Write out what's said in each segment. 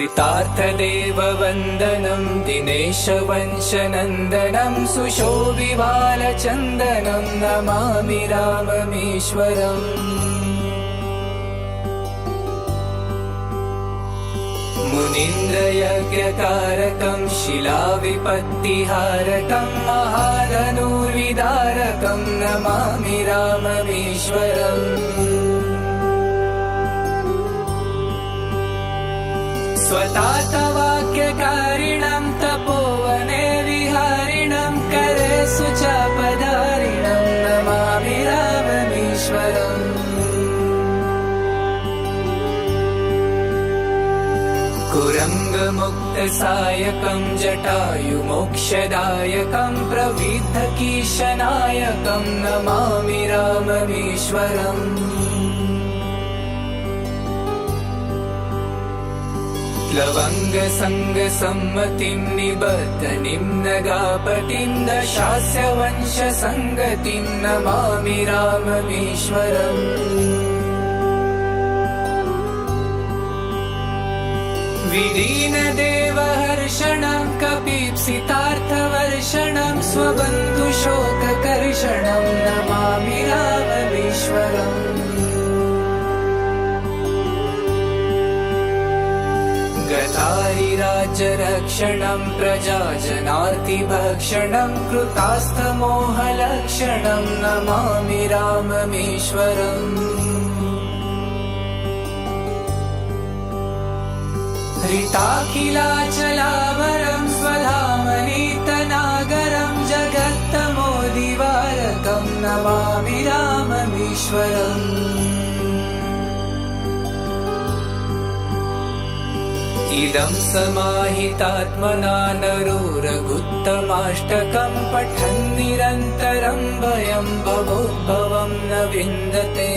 कृतार्थदेववन्दनं दिनेशवंशनन्दनं सुशोभिबालचन्दनं नमामि राममीश्वरम्। मुनीन्द्रयज्ञकारकं शिलाविपत्तिहारकं महाधनुर्विदारकं नमामि राममीश्वरम्। स्वतातवाक्यकारिणं तपोवने विहारिणं करेषु च पदारिणं नमामि राममीश्वरम्। कुरङ्गमुक्तसायकं जटायुमोक्षदायकं प्रविद्धकीशनायकं नमामि राममीश्वरम्। लवङ्गसङ्गसम्मतिं निबद्धनिं नगापटिं दशास्य वंशसङ्गतिं नमामि राममीश्वरम्। विदीनदेवहर्षणं कपीप्सितार्थवर्षणं स्वबन्धुशोककर्षणं नमामि राममीश्वरम्। गतारिराज्यरक्षणं प्रजाजनार्तिभक्षणं कृतास्तमोहलक्षणं नमामि राममीश्वरम्। हृताखिलाचलावरं स्वधामनीतनागरं जगत्तमोदिवारकं नमामि राममीश्वरम्। इदं समाहितात्मना नरोरगुत्तमाष्टकं पठन् निरन्तरं भयं भवोद्भवं न विन्दते।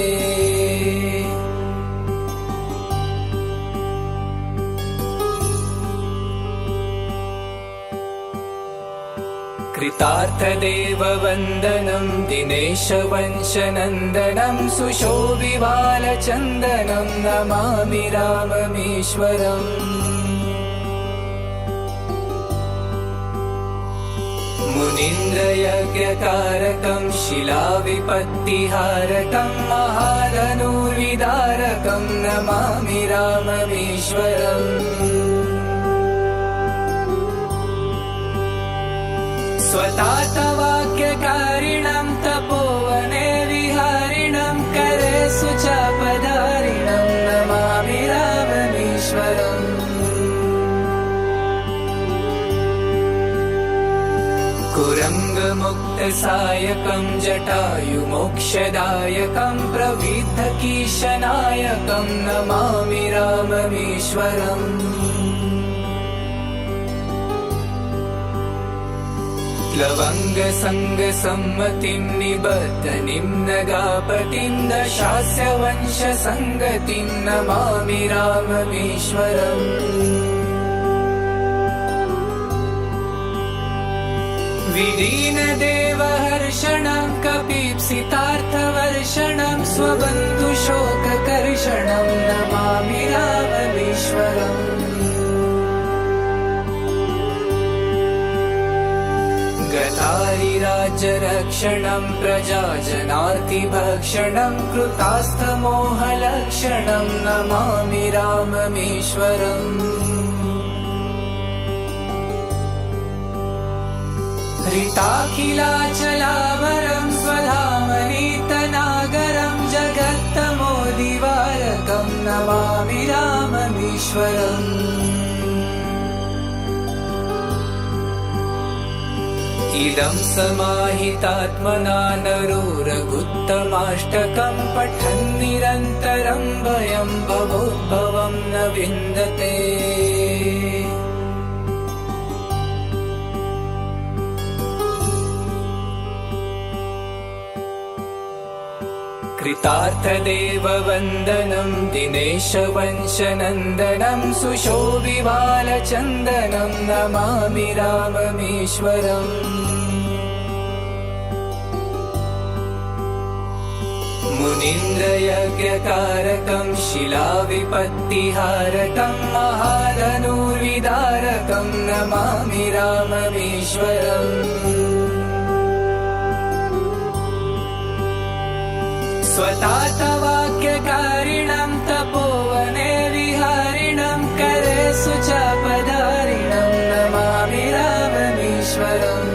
कृतार्थदेववन्दनं दिनेशवंशनन्दनं सुशोभिबालचन्दनं नमामि राममीश्वरम्। मुनीन्द्रयज्ञकारकं शिलाविपत्तिहारकं महाधनुर्विदारकं नमामि राममीश्वरम्। स्वतातवाक्यकारिणं तपोवने विहारिणं करेषु च पदारिणं नमामि राममीश्वरम्। कुरङ्गमुक्तसायकं जटायुमोक्षदायकं प्रविद्धकीशनायकं नमामि राममीश्वरम्। लवङ्गसङ्गसम्मतिं निबद्धनिं नगापटिं दशास्य वंशसङ्गतिं नमामि राममीश्वरम्। विदीनदेवहर्षणं कपीप्सितार्थवर्षणं स्वबन्धुशोककर्षणं नमामि राममीश्वरम्। गतारिराज्यरक्षणं प्रजाजनार्तिभक्षणं कृतास्तमोहलक्षणं नमामि राममीश्वरम्। हृताखिलाचलावरं स्वधामनीतनागरं जगत्तमोदिवारकं नमामि राममीश्वरम्। इदं समाहितात्मना नरोरगुत्तमाष्टकं पठन् निरन्तरं भयं भवोद्भवं न विन्दते। कृतार्थदेववन्दनं दिनेशवंशनन्दनं सुशोभिबालचन्दनं नमामि राममीश्वरम्। मुनि मुनीन्द्रयज्ञकारकं शिलाविपत्तिहारकं महाधनुर्विदारकं नमामि राममीश्वरम्। स्वतातवाक्यकारिणं तपोवने विहारिणं करे सुचापधारिणं नमामि राममीश्वरम्।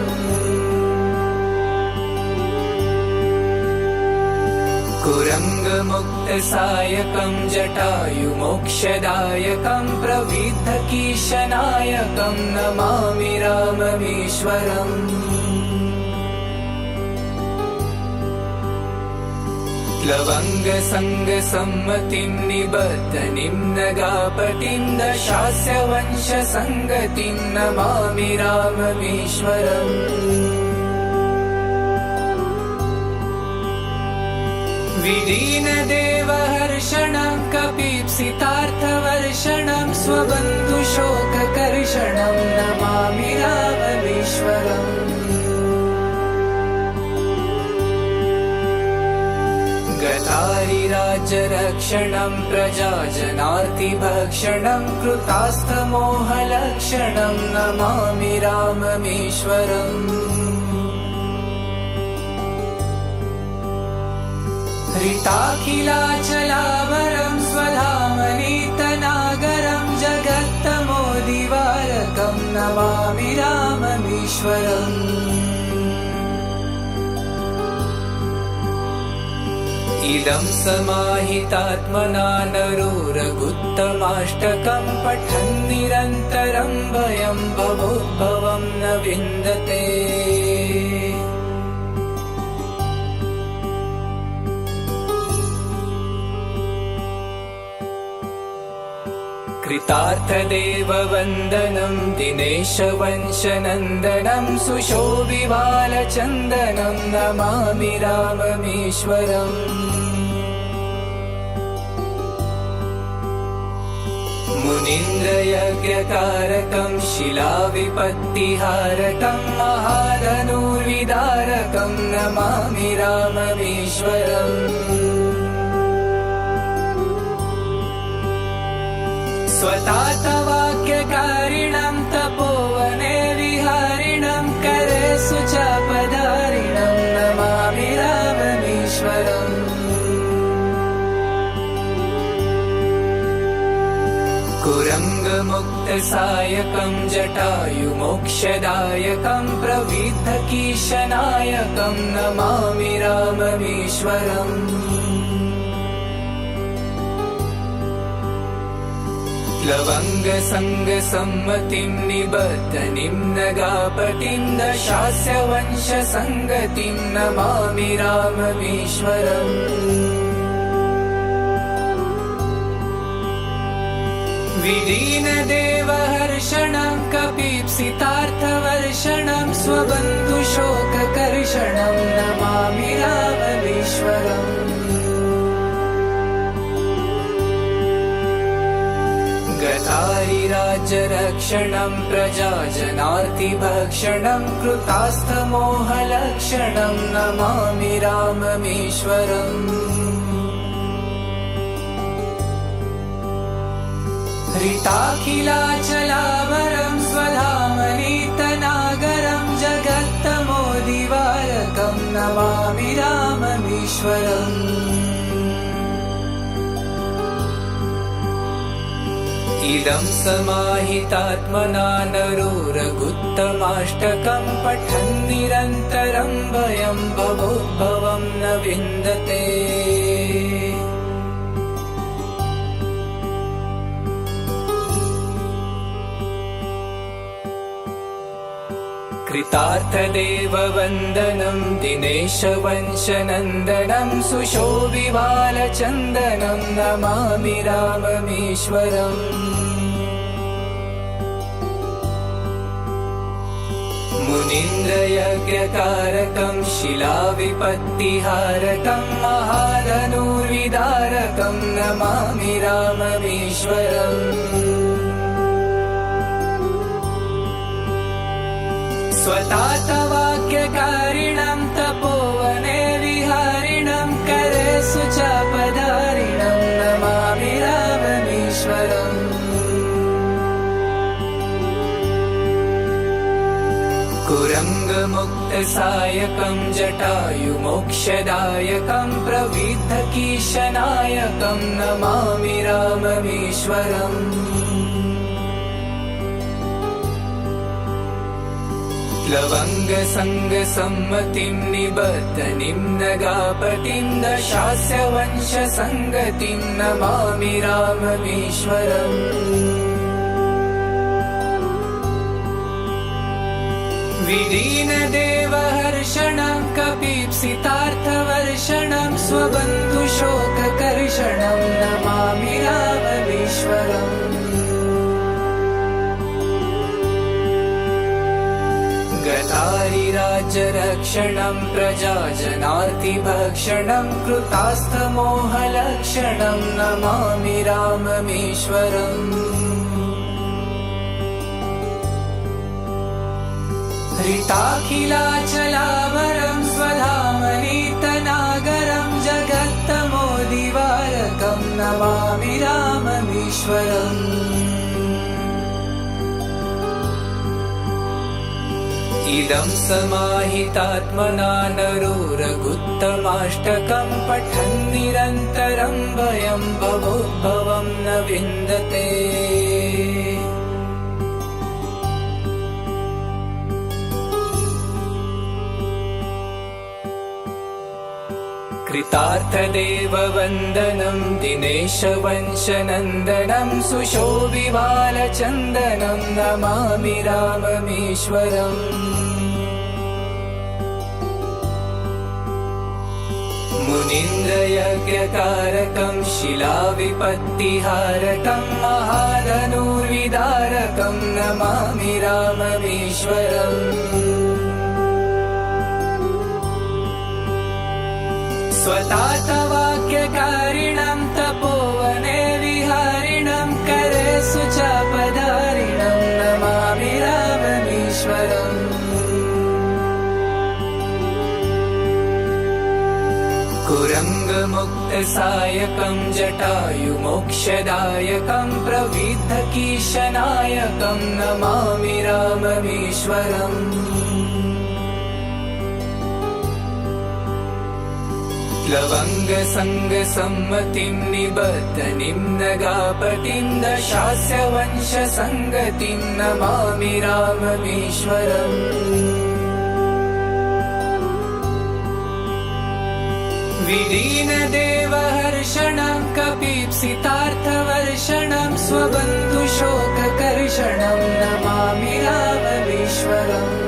कुरङ्गमुक्तसायकं जटायुमोक्षदायकं प्रविद्धकीशनायकं नमामि राममीश्वरम्। प्लवङ्गसङ्गसम्मतिं निबद्धनिं नगापतिं दशास्य वंशसङ्गतिं नमामि राममीश्वरम्। विदीनदेवहर्षणं कपीप्सितार्थवर्षणं स्वबन्धुशोककर्षणं नमामि राममीश्वरम्। गतारिराज्यरक्षणं प्रजाजनार्तिभक्षणं कृतास्तमोहलक्षणं नमामि राममीश्वरम्। हृताखिलाचलावरं स्वधामनीतनागरं जगत्तमोदिवारकं नमामि राममीश्वरम्। इदं समाहितात्मना नरो रघुत्तमाष्टकं पठन् निरन्तरं भयं भवोद्भवं न विन्दते। कृतार्थदेववन्दनं दिनेशवंशनन्दनं सुशोभिबालचन्दनं नमामि राममीश्वरम्। मुनीन्द्रयज्ञकारकं शिलाविपत्तिहारकं महाधनुर्विदारकं नमामि राममीश्वरम्। स्वतातवाक्यकारिणं तपोवने विहारिणं करे सुचापधारिणं नमामि राममीश्वरम्। कुरङ्गमुक्तसायकं जटायुमोक्षदायकं प्रविद्धकीशनायकं नमामि राममीश्वरम्। प्लवङ्गसङ्गसम्मतिं निबद्धनिं नगापतिं दशास्य वंशसङ्गतिं नमामि राममीश्वरम्। विदीनदेवहर्षणं कपीप्सितार्थवर्षणं स्वबन्धुशोककर्षणं नमामि राममीश्वरम्। गतारिराज्यरक्षणं प्रजाजनार्तिभक्षणं कृतास्तमोहलक्षणं नमामि राममीश्वरम्। हृताखिलाचलावरं स्वधामनीतनागरं जगत्तमोदिवारकं नमामि राममीश्वरम्। इदं समाहितात्मना नरो रघुत्तमाष्टकं पठन् निरन्तरं भयं भवोद्भवं न विन्दते। कृतार्थदेववन्दनं दिनेशवंशनन्दनं सुशोभिबालचन्दनं नमामि राममीश्वरम्। मुनीन्द्रयज्ञकारकं शिलाविपत्तिहारकं महाधनुर्विदारकं नमामि राममीश्वरम्। स्वतातवाक्यकारिणं तपोवने विहारिणं करे चापधारिणं नमामि राममीश्वरम् कुरङ्गमुक्तसायकं जटायुमोक्षदायकं प्रविद्धकीशनायकं नमामि राममीश्वरम् प्लवङ्गसङ्गसम्मतिं निबद्धनिं नगापतिं दशास्य वंशसङ्गतिं नमामि राममीश्वरम् विदीनदेवहर्षणं कपीप्सितार्थवर्षणं स्वबन्धुशोककर्षणं नमामि राममीश्वरम् गतारिराज्यरक्षणं प्रजाजनार्तिभक्षणं कृतास्थमोहलक्षणं नमामि राममीश्वरम् हृताखिलाचलावरं स्वधामनीतनागरं जगत्तमोदिवारकं नमामि राममीश्वरम् इदं समाहितात्मना नरो रघुत्तमाष्टकं पठन् निरन्तरं भयं भवोद्भवं न विन्दते कृतार्थदेववन्दनं दिनेशवंशनन्दनं सुशोभिबालचन्दनं नमामि राममीश्वरम् मुनीन्द्रयज्ञकारकं शिलाविपत्तिहारकं महाधनुर्विदारकं नमामि राममीश्वरम् स्वतातवाक्यकारिणं तपोवने विहारिणं करेषु चापधारिणं नमामि राममीश्वरम् कुरङ्गमुक्तसायकं जटायुमोक्षदायकं प्रविद्धकीशनायकं नमामि राममीश्वरम् प्लवङ्गसङ्गसम्मतिं निबद्धनिं नगापतिं दशास्य वंशसङ्गतिं नमामि राममीश्वरम् विदीनदेवहर्षणं कपीप्सितार्थवर्षणं स्वबन्धुशोककर्षणं नमामि राममीश्वरम्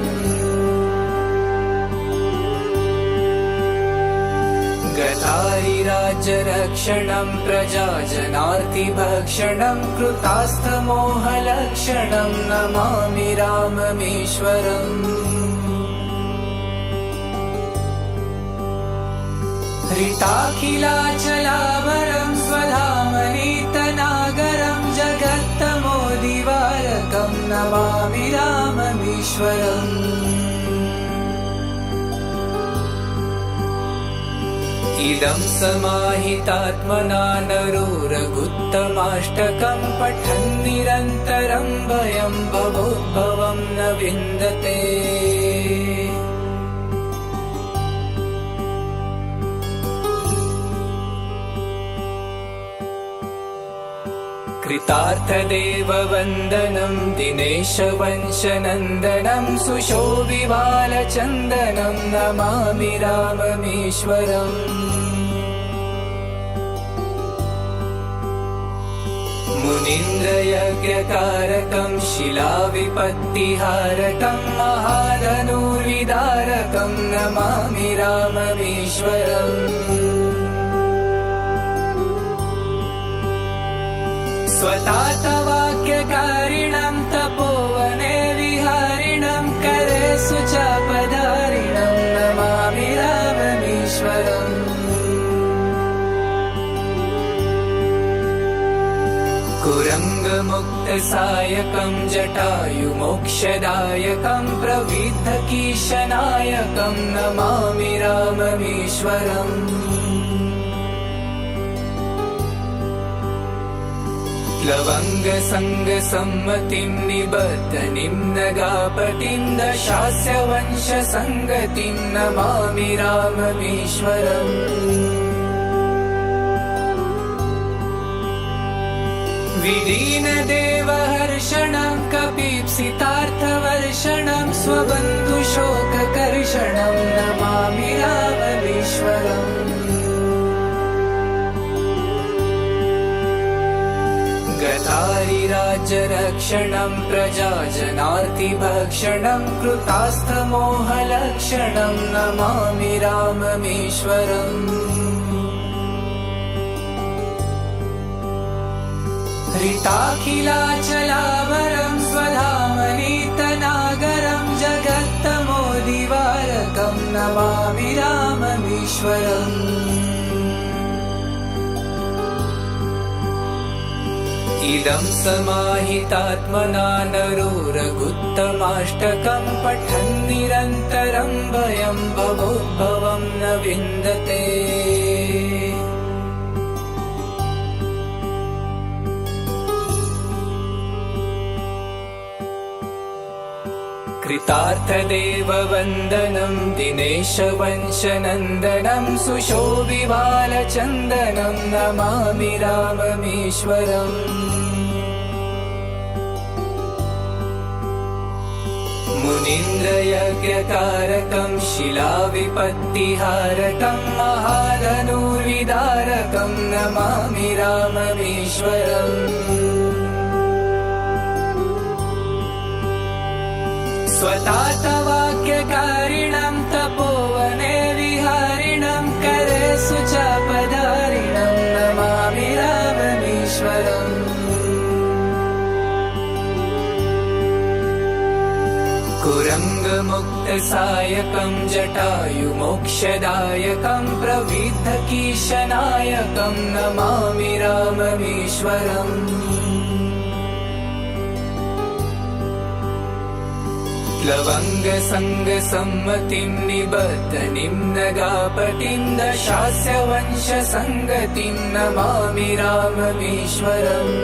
गतारिराज्यरक्षणं प्रजाजनार्तिभक्षणं कृतास्थमोहलक्षणं नमामि राममीश्वरम् हृताखिलाचलावरं स्वधामनीतनागरं जगत्तमोदिवारकं नमामि राममीश्वरम् इदं समाहितात्मना नरो रघुत्तमाष्टकं पठन् निरन्तरं भयं भवोद्भवं न विन्दते कृतार्थदेववन्दनं दिनेशवंशनन्दनं सुशोभिबालचन्दनं नमामि राममीश्वरम् मुनीन्द्रयज्ञकारकं शिलाविपत्तिहारकं महाधनुर्विदारकं नमामि राममीश्वरम् स्वतातवाक्यकारिणं तपोवने विहारिणं करेषु चापधारिणं नमामि राममीश्वरम् कुरङ्गमुक्तसायकं जटायुमोक्षदायकं प्रविद्धकीशनायकं नमामि राममीश्वरम् लवङ्गसङ्गसम्मतिं निबद्धनिं नगापतिं दशास्य वंशसङ्गतिं नमामि राममीश्वरम् विदीनदेवहर्षणं कपीप्सितार्थवर्षणं स्वबन्धुशोककर्षणं नमामि राममीश्वरम् गतारिराज्यरक्षणं प्रजाजनार्तिभक्षणं कृतास्थमोहलक्षणं नमामि राममीश्वरम् हृताखिलाचलावरं स्वधामनीतनागरं जगत्तमोदिवारकं नमामि राममीश्वरम् इदं समाहितात्मना नरोरगुत्तमाष्टकं पठन् निरन्तरं भयं भवोद्भवं न विन्दते कृतार्थदेववन्दनं दिनेशवंशनन्दनं सुशोभिबालचन्दनं नमामि राममीश्वरम् मुनीन्द्रयज्ञकारकं शिलाविपत्तिहारकं महाधनुर्विदारकं नमामि राममीश्वरम् स्वतातवाक्यकारिणं तपोवने विहारिणं करे सुचापधारिणं नमामि राममीश्वरम् कुरङ्गमुक्तसायकं जटायुमोक्षदायकं प्रविद्धकीशनायकं नमामि राममीश्वरम् लवङ्गसङ्गसम्मतिं निबद्धनिं नगापतिं दशास्य वंशसङ्गतिं नमामि राममीश्वरम्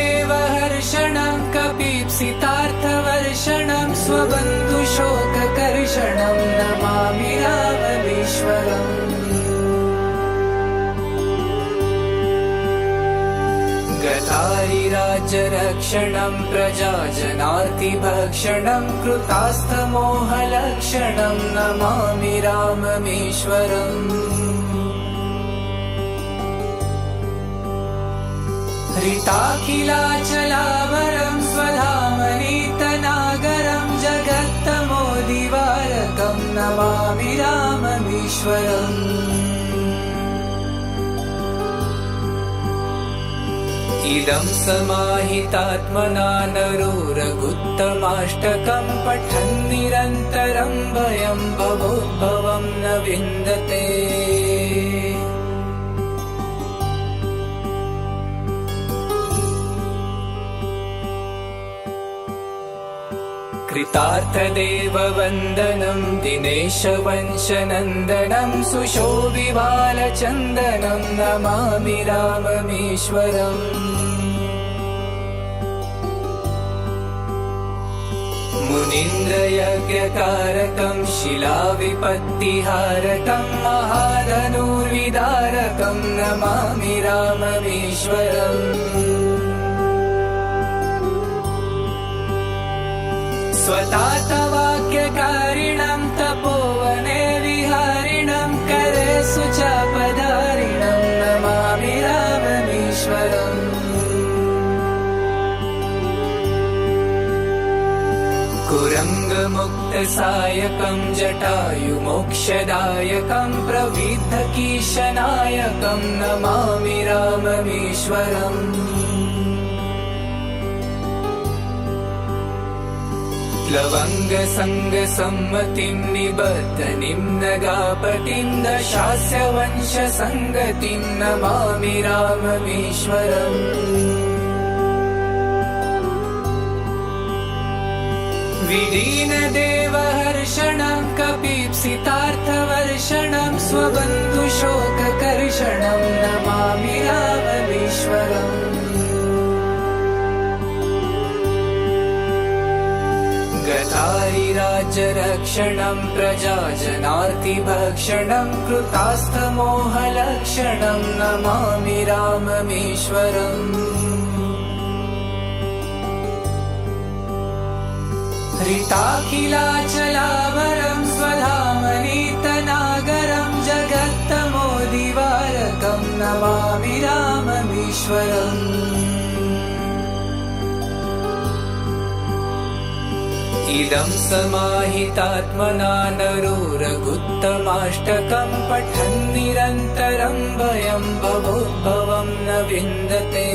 विदीनदेवहर्षणं कपीप्सितार्थवर्षणं स्वबन्धुशोककर्षणं नमामि राममीश्वरम् गतारिराज्यरक्षणं प्रजाजनार्तिभक्षणं कृतास्थमोहलक्षणं नमामि राममीश्वरम् हृताखिलाचलावरं स्वधामनीतनागरं जगत्तमोदिवारकं नमामि राममीश्वरम् इदं समाहितात्मना नरोरगुत्तमाष्टकं पठन् निरन्तरं भयं भवोद्भवं न विन्दते कृतार्थदेववन्दनं दिनेशवंशनन्दनं सुशोभिबालचन्दनं नमामि राममीश्वरम् मुनीन्द्रयज्ञकारकं शिलाविपत्तिहारकं महाधनुर्विदारकं नमामि राममीश्वरम् स्वतातवाक्यकारिणं तपोवने विहारिणं करे सुचापधारिणं नमामि राममीश्वरम् कुरङ्गमुक्तसायकं जटायुमोक्षदायकं प्रविद्धकीशनायकं नमामि राममीश्वरम् लवङ्गसङ्गसम्मतिं निबद्धनिं नगापतिं दशास्य वंशसङ्गतिं नमामि राममीश्वरम् विलीनदेवहर्षणं कपीप्सितार्थवर्षणं स्वबन्धुशोककर्षणं नमामि राममीश्वरम्। गतारिराज्यरक्षणं प्रजाजनार्तिभक्षणं कृतास्थमोहलक्षणं नमामि राममीश्वरम्। हृताखिलाचलावरं स्वधामनीतनागरं जगत्तमोदिवारकं नमामि राममीश्वरम्। इदं समाहितात्मना नरो रघुत्तमाष्टकं पठन् निरन्तरं भयं भवोद्भवं न विन्दते।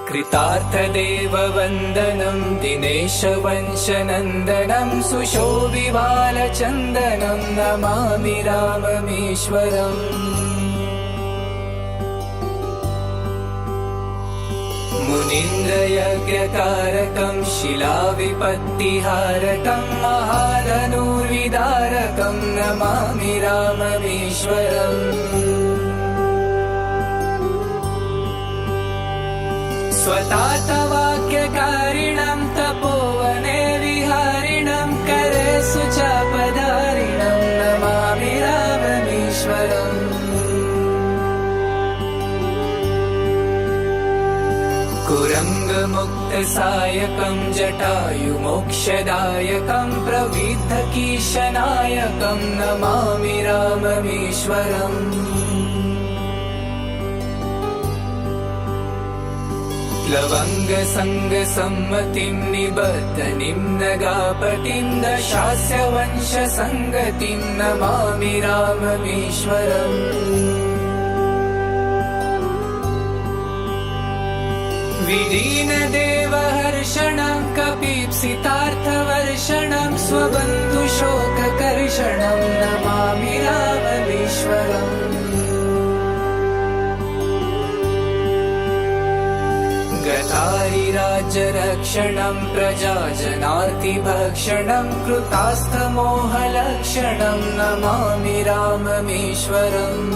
कृतार्थदेववन्दनं दिनेशवंशनन्दनं सुशोभिबालचन्दनं नमामि राममीश्वरम्। मुनीन्द्रयज्ञकारकं शिलाविपत्तिहारकं महाधनुर्विदारकं नमामि राममीश्वरम्। स्वतातवाक्यकारिणं तपोवने विहारिणं करेषु चापधारिणं नमामि राममीश्वरम्। कुरङ्गमुक्तसायकं जटायुमोक्षदायकं प्रविद्धकीशनायकं नमामि राममीश्वरम्। लवङ्गसङ्गसम्मतिं निबद्धनिं नगापतिं दशास्य वंशसङ्गतिं नमामि राममीश्वरम्। विलीनदेवहर्षणं कपीप्सितार्थवर्षणं स्वबन्धुशोककर्षणं नमामि राममीश्वरम्। गतारिराज्यरक्षणं प्रजाजनार्तिभक्षणं कृतास्थमोहलक्षणं नमामि राममीश्वरम्।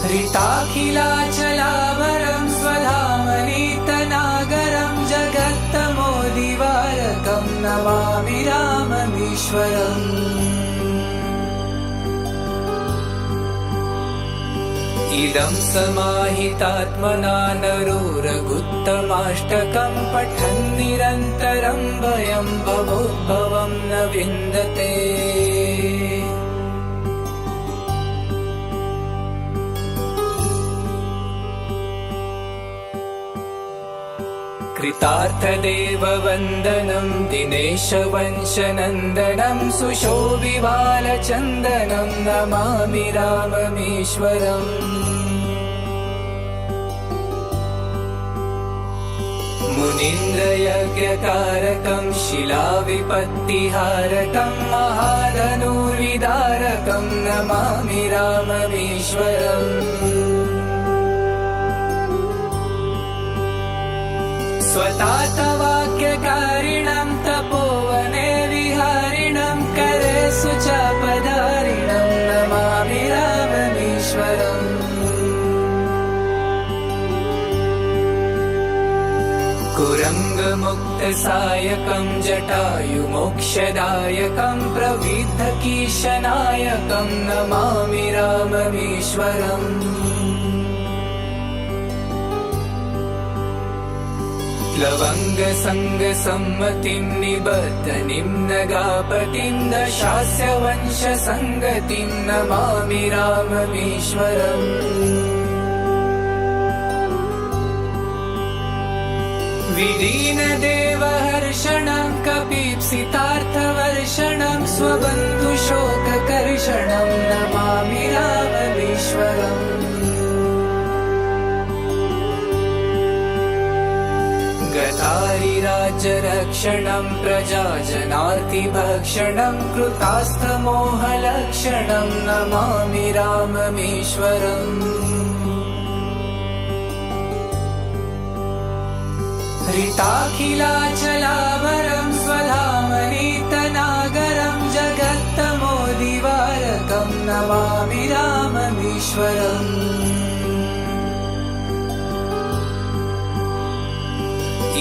हृताखिलाचलावरं स्वधामनीतनागरं जगत्तमोदिवारकं नमामि राममीश्वरम्। इदं समाहितात्मना नरो रघुत्तमाष्टकं पठन् निरन्तरं भयं भवोद्भवं न विन्दते। कृतार्थदेववन्दनं दिनेशवंशनन्दनं सुशोभिबालचन्दनं नमामि राममीश्वरम्। मुनीन्द्रयज्ञकारकं शिलाविपत्तिहारकं महाधनुर्विदारकं नमामि राममीश्वरम्। स्वतातवाक्यकारिणं तपोवने विहारिणं करेषु चापधारिणं नमामि राममीश्वरम्। कुरङ्गमुक्तसायकं जटायुमोक्षदायकं प्रविद्धकीशनायकं नमामि राममीश्वरम्। लवङ्गसङ्गसम्मतिं निबद्धनिं नगापतिं दशास्य वंशसङ्गतिं नमामि राममीश्वरम्। विलीनदेवहर्षणं कपीप्सितार्थवर्षणं स्वबन्धुशोककर्षणं नमामि राममीश्वरम्। गतारिराज्य धर्मराज्यरक्षणं प्रजाजनार्तिभक्षणं कृतास्थमोहलक्षणं नमामि राममीश्वरम्। हृताखिलाचलावरं स्वधामनीतनागरं जगत्तमोदिवारकं नमामि राममीश्वरम्।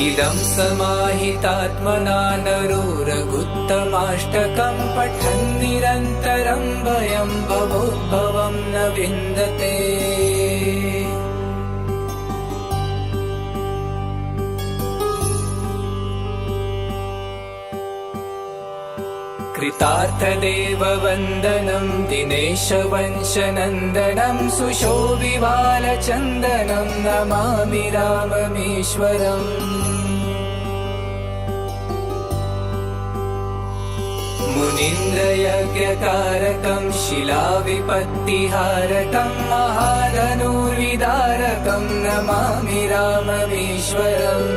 इदं समाहितात्मना नरो रघुत्तमाष्टकं पठन् निरन्तरं भयं भवोद्भवं न विन्दते। कृतार्थदेववन्दनं दिनेशवंशनन्दनं सुशोभिबालचन्दनं नमामि राममीश्वरम्। मुनीन्द्रयज्ञकारकं शिलाविपत्तिहारकं महाधनुर्विदारकं नमामि राममीश्वरम्।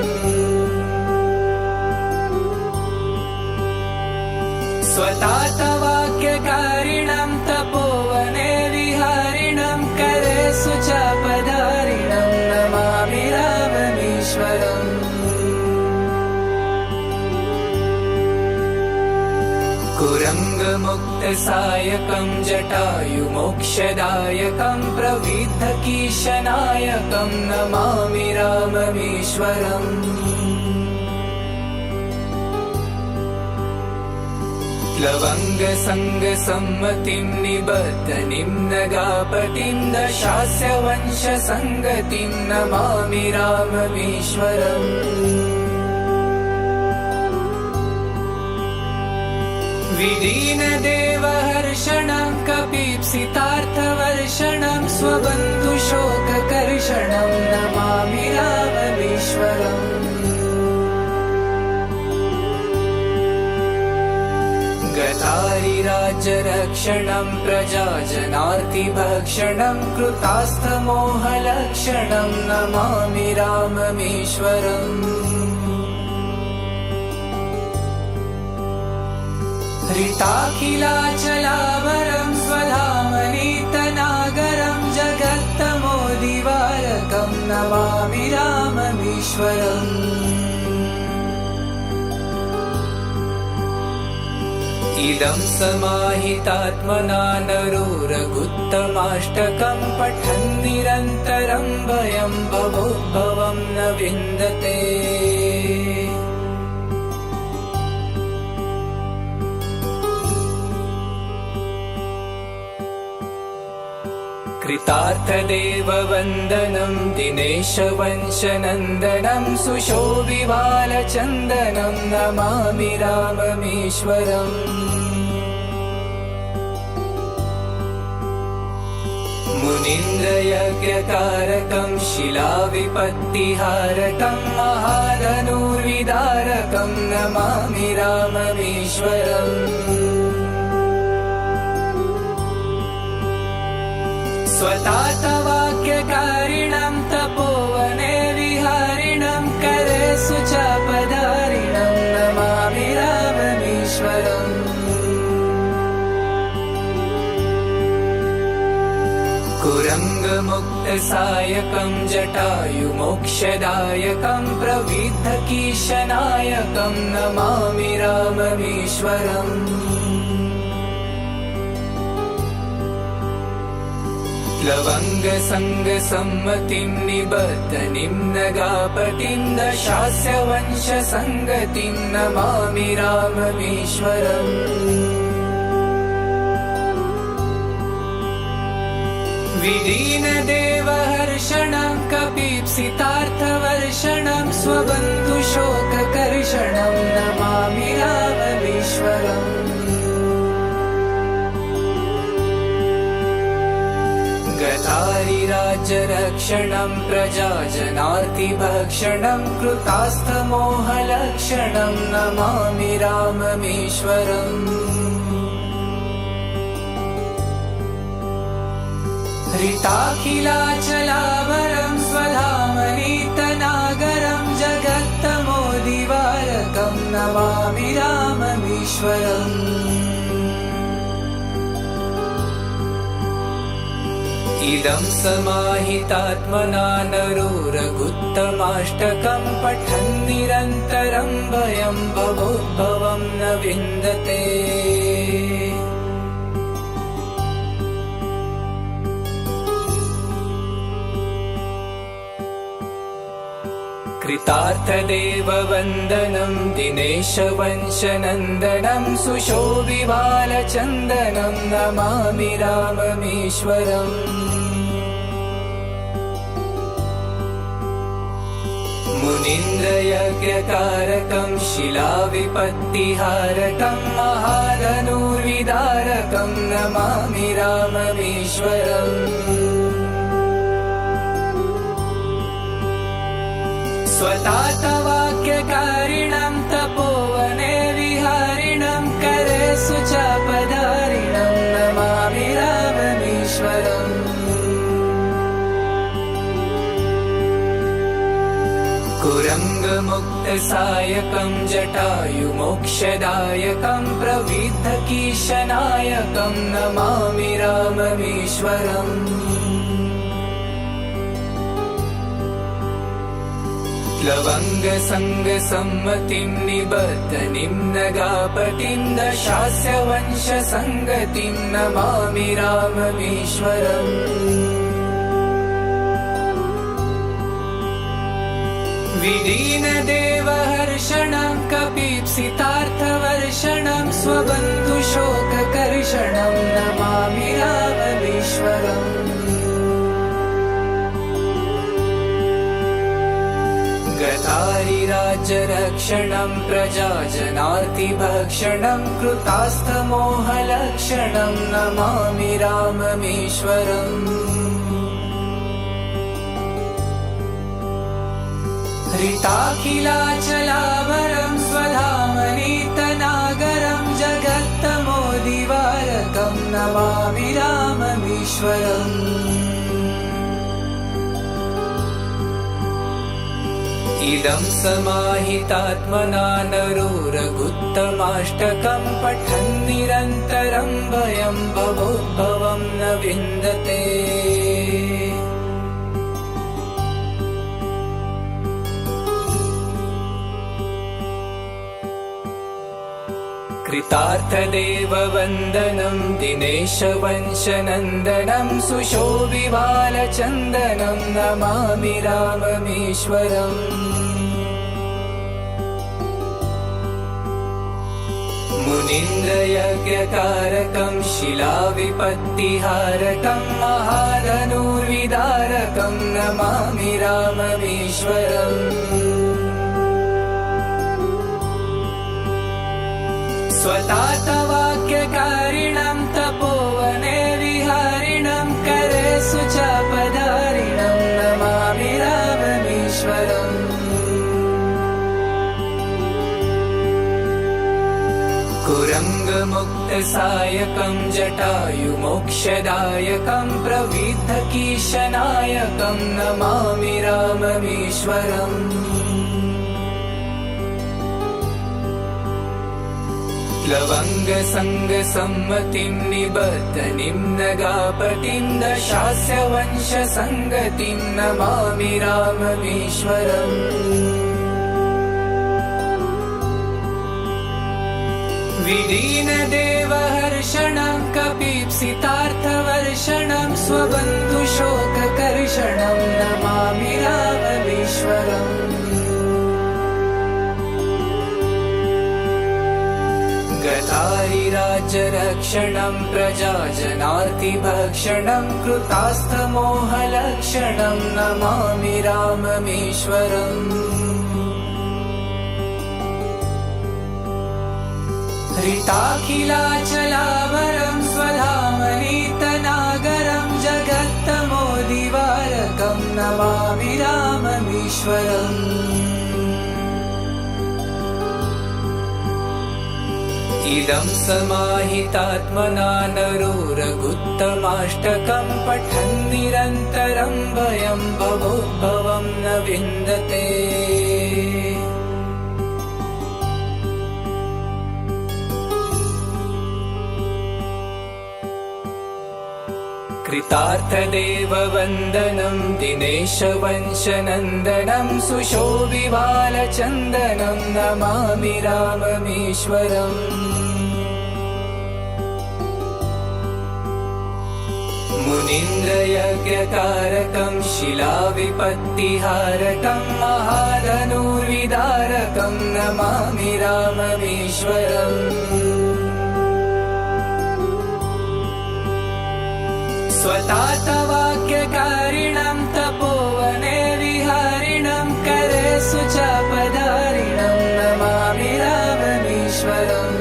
स्वतातवाक्यकारिणं तपोवने विहारिणं करे सुचापधारिणं नमामि राममीश्वरम्। कुरङ्गमुक्तसायकं जटायुमोक्षदायकं प्रविद्धकीशनायकं नमामि राममीश्वरम्। प्लवङ्गसङ्गसम्मतिं निबद्धनिं नगापतिं दशास्य वंशसङ्गतिं नमामि राममीश्वरम्। विदीनदेवहर्षणं कपीप्सितार्थवर्षणं स्वबन्धुशोककर्षणं नमामि राममीश्वरम्। गतारिराज्यरक्षणं प्रजाजनार्तिभक्षणं कृतास्थमोहलक्षणं नमामि राममीश्वरम्। हृताखिलाचलावरं स्वधामनीतनागरं जगत्तमोदिवारकं नमामि राममीश्वरम्। इदं समाहितात्मना नरो रघुत्तमाष्टकं पठन् निरन्तरं भयं भवोद्भवं न विन्दते। कृतार्थदेववन्दनं दिनेशवंशनन्दनं सुशोभिबालचन्दनं नमामि राममीश्वरम्। मुनीन्द्रयज्ञकारकं शिलाविपत्तिहारकं महाधनुर्विदारकं नमामि राममीश्वरम्। स्वतातवाक्यकारिणं तपोवने विहारिणं करे सुचापधारिणं नमामि राममीश्वरम्। कुरङ्गमुक्तसायकं जटायुमोक्षदायकं प्रविद्धकीशनायकं नमामि राममीश्वरम्। प्लवङ्गसङ्गसम्मतिं निबद्धनिं नगापतिं दशास्य वंशसङ्गतिं नमामि राममीश्वरम्। विदीनदेवहर्षणं कपीप्सितार्थवर्षणं स्वबन्धुशोककर्षणं नमामि राममीश्वरम्। गतारिराज्यरक्षणं प्रजाजनार्तिभक्षणं कृतास्थमोहलक्षणं नमामि राममीश्वरम्। हृताखिलाचलावरं स्वधामनीतनागरं जगत्तमोदिवारकं नमामि राममीश्वरम्। इदं समाहितात्मना नरो रघुत्तमाष्टकं पठन् निरन्तरं भयं भवोद्भवं न विन्दते। कृतार्थदेववन्दनं दिनेशवंशनन्दनं सुशोभिबालचन्दनं नमामि राममीश्वरम्। मुनीन्द्रयज्ञकारकं शिलाविपत्तिहारकं महाधनुर्विदारकं नमामि राममीश्वरम्। स्वतातवाक्यकारिणं तपोवने विहारिणं करे सुचापधारिणं नमामि राममीश्वरम्। कुरङ्गमुक्तसायकं जटायुमोक्षदायकं प्रविद्धकीशनायकं नमामि राममीश्वरम्। लवङ्गसङ्गसम्मतिं निबद्धनिं नगापतिं दशास्य वंशसङ्गतिं नमामि राममीश्वरम्। विदीनदेवहर्षणं कपीप्सितार्थवर्षणं स्वबन्धुशोककर्षणं नमामि राममीश्वरम्। गतारिराज्यरक्षणं प्रजाजनार्तिभक्षणं कृतास्थमोहलक्षणं नमामि राममीश्वरम्। हृताखिलाचलावरं स्वधामनीतनागरं जगत्तमोदिवारकं नमामि राममीश्वरम्। इदं समाहितात्मना नरो रघुत्तमाष्टकं पठन् निरन्तरं भयं भवोद्भवं न विन्दते। कृतार्थदेववन्दनं दिनेशवंशनन्दनं सुशोभिबालचन्दनं नमामि राममीश्वरम्। मुनीन्द्रयज्ञकारकं शिलाविपत्तिहारकं महाधनुर्विदारकं नमामि राममीश्वरम्। स्वतातवाक्यकारिणं तपोवने विहारिणं करे सुचापधारिणं नमामि राममीश्वरम्। कुरङ्गमुक्तसायकं जटायुमोक्षदायकं प्रविद्धकीशनायकं नमामि राममीश्वरम्। लवङ्गसङ्गसम्मतिं निबद्धनिं नगापतिं दशास्य वंशसङ्गतिं नमामि राममीश्वरम्। विदीनदेवहर्षणं कपीप्सितार्थवर्षणं स्वबन्धुशोककर्षणं नमामि राममीश्वरम्। गतारिराज्यरक्षणं प्रजाजनार्तिभक्षणं कृतास्थमोहलक्षणं नमामि राममीश्वरम्। हृताखिलाचलावरं स्वधामनीतनागरं जगत्तमोदिवारकं नमामि राममीश्वरम्। इदं समाहितात्मना नरो रघुत्तमाष्टकं पठन् निरन्तरं भयं भवोद्भवं न विन्दते। कृतार्थदेववन्दनं दिनेशवंशनन्दनं सुशोभिबालचन्दनं नमामि राममीश्वरम्। मुनीन्द्रयज्ञकारकं शिलाविपत्तिहारकं महाधनुर्विदारकं नमामि राममीश्वरम्। स्वतातवाक्यकारिणं तपोवने विहारिणं करे सुचापधारिणं नमामि राममीश्वरम्।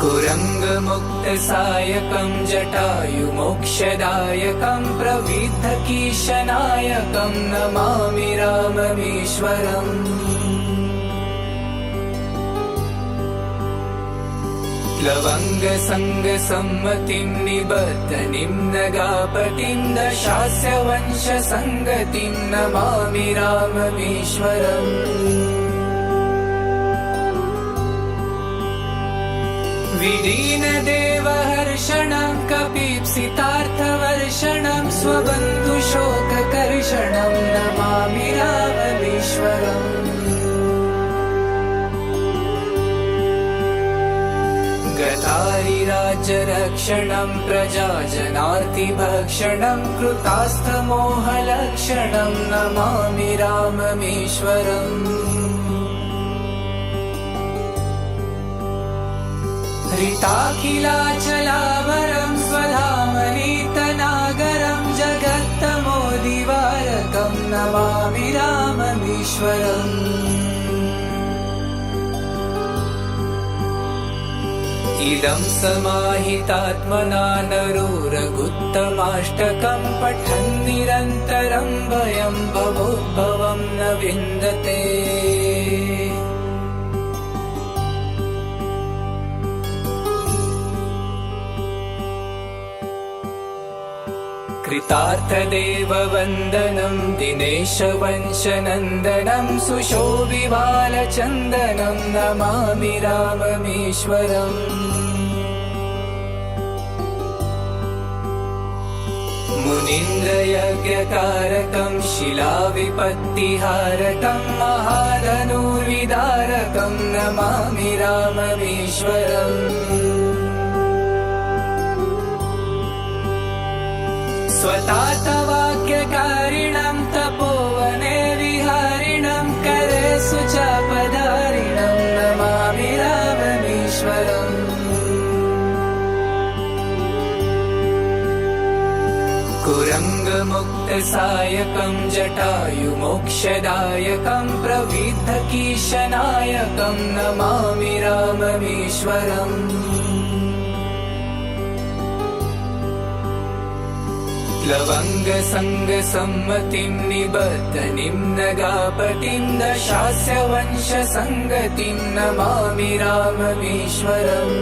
कुरङ्गमुक्तसायकं जटायुमोक्षदायकं प्रविद्धकीशनायकं नमामि राममीश्वरम्। लवङ्गसङ्गसम्मतिं निबद्धनिं नगापतिं दशास्य वंशसङ्गतिं नमामि राममीश्वरम्। विदीनदेवहर्षणं कपीप्सितार्थवर्षणं स्वबन्धुशोककर्षणं नमामि राममीश्वरम्। गतारिराज्यरक्षणं प्रजाजनार्तिभक्षणं कृतास्थमोहलक्षणं नमामि राममीश्वरम्। हृताखिलाचलावरं स्वधामनीतनागरं जगत्तमोदिवारकं नमामि राममीश्वरम्। इदं समाहितात्मना नरोरगुत्तमाष्टकं पठन् निरन्तरं भयं भवोद्भवं न विन्दते। कृतार्थदेववन्दनं दिनेशवंशनन्दनं सुशोभिबालचन्दनं नमामि राममीश्वरम्। मुनीन्द्रयज्ञकारकं शिलाविपत्तिहारकं महाधनुर्विदारकं नमामि राममीश्वरम्। स्वतातवाक्यकारिणं तपोवने विहारिणं करे सुचापधारिणं नमामि राममीश्वरम्। कुरङ्गमुक्तसायकं जटायुमोक्षदायकं प्रविद्धकीशनायकं नमामि राममीश्वरम्। लवङ्गसङ्गसम्मतिं निबद्धनिं नगापतिं दशास्य वंशसङ्गतिं नमामि राममीश्वरम्।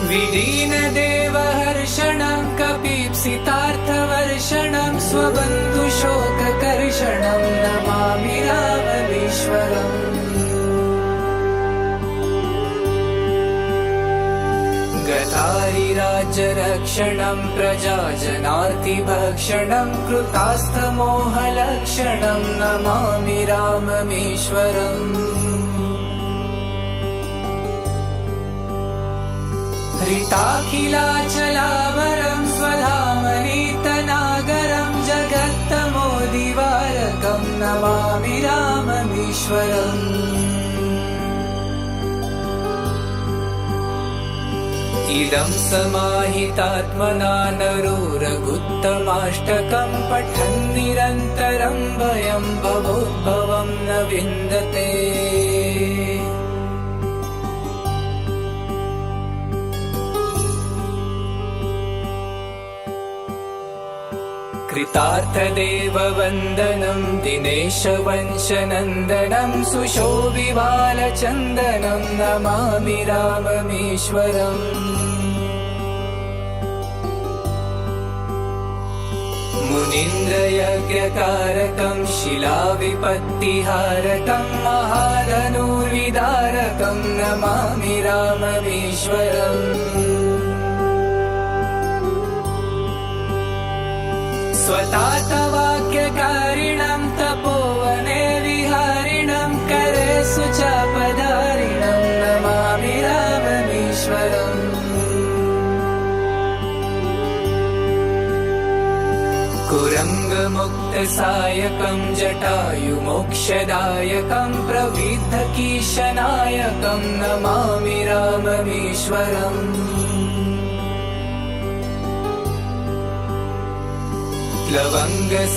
विदीनदेवहर्षणं कपीप्सितार्थवर्षणं स्वबन्धुशोककर्षणं नमामि राममीश्वरम्। गतारिराज्यरक्षणं प्रजाजनार्तिभक्षणं कृतास्थमोहलक्षणं नमामि राममीश्वरम्। हृताखिलाचलावरं स्वधामनीतनागरं जगत्तमोदिवारकं नमामि राममीश्वरम्। इदं समाहितात्मना नरोरगुत्तमाष्टकं पठन् निरन्तरं भयं भवोद्भवं न विन्दते। कृतार्थदेववन्दनं दिनेशवंशनन्दनं सुशोभिबालचन्दनं नमामि राममीश्वरम्। मुनीन्द्रयज्ञकारकं शिलाविपत्तिहारकं महाधनुर्विदारकं नमामि राममीश्वरम् स्वतातवाक्यकारिणं तपोवने विहारिणं करेषु चापधारिणं नमामि राममीश्वरम् कुरङ्गमुक्तसायकं जटायुमोक्षदायकं प्रविद्धकीशनायकं नमामि राममीश्वरम्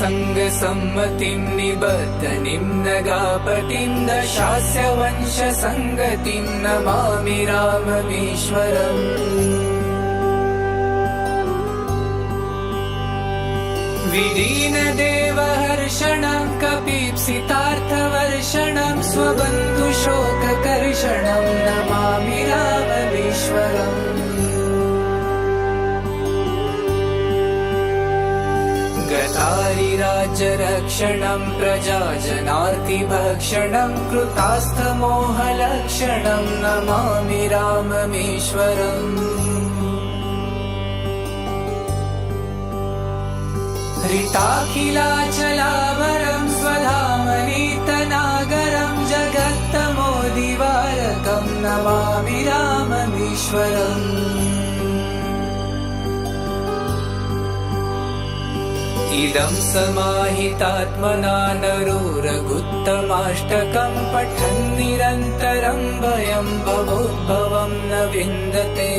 लवङ्गसङ्गसम्मतिं निबद्धनिं नगापतिं दशास्य वंशसङ्गतिं नमामि राममीश्वरम् विदीनदेवहर्षणं कपीप्सितार्थवर्षणं स्वबन्धुशोककर्षणं नमामि राममीश्वरम् गतारिराज्यरक्षणं प्रजाजनार्तिभक्षणं कृतास्थमोहलक्षणं नमामि राममीश्वरम् हृताखिलाचलावरं स्वधामनीतनागरं जगत्तमोदिवारकं नमामि राममीश्वरम् इदं समाहितात्मना नरो रघुत्तमाष्टकं पठन् निरन्तरं भयं भवोद्भवं न विन्दते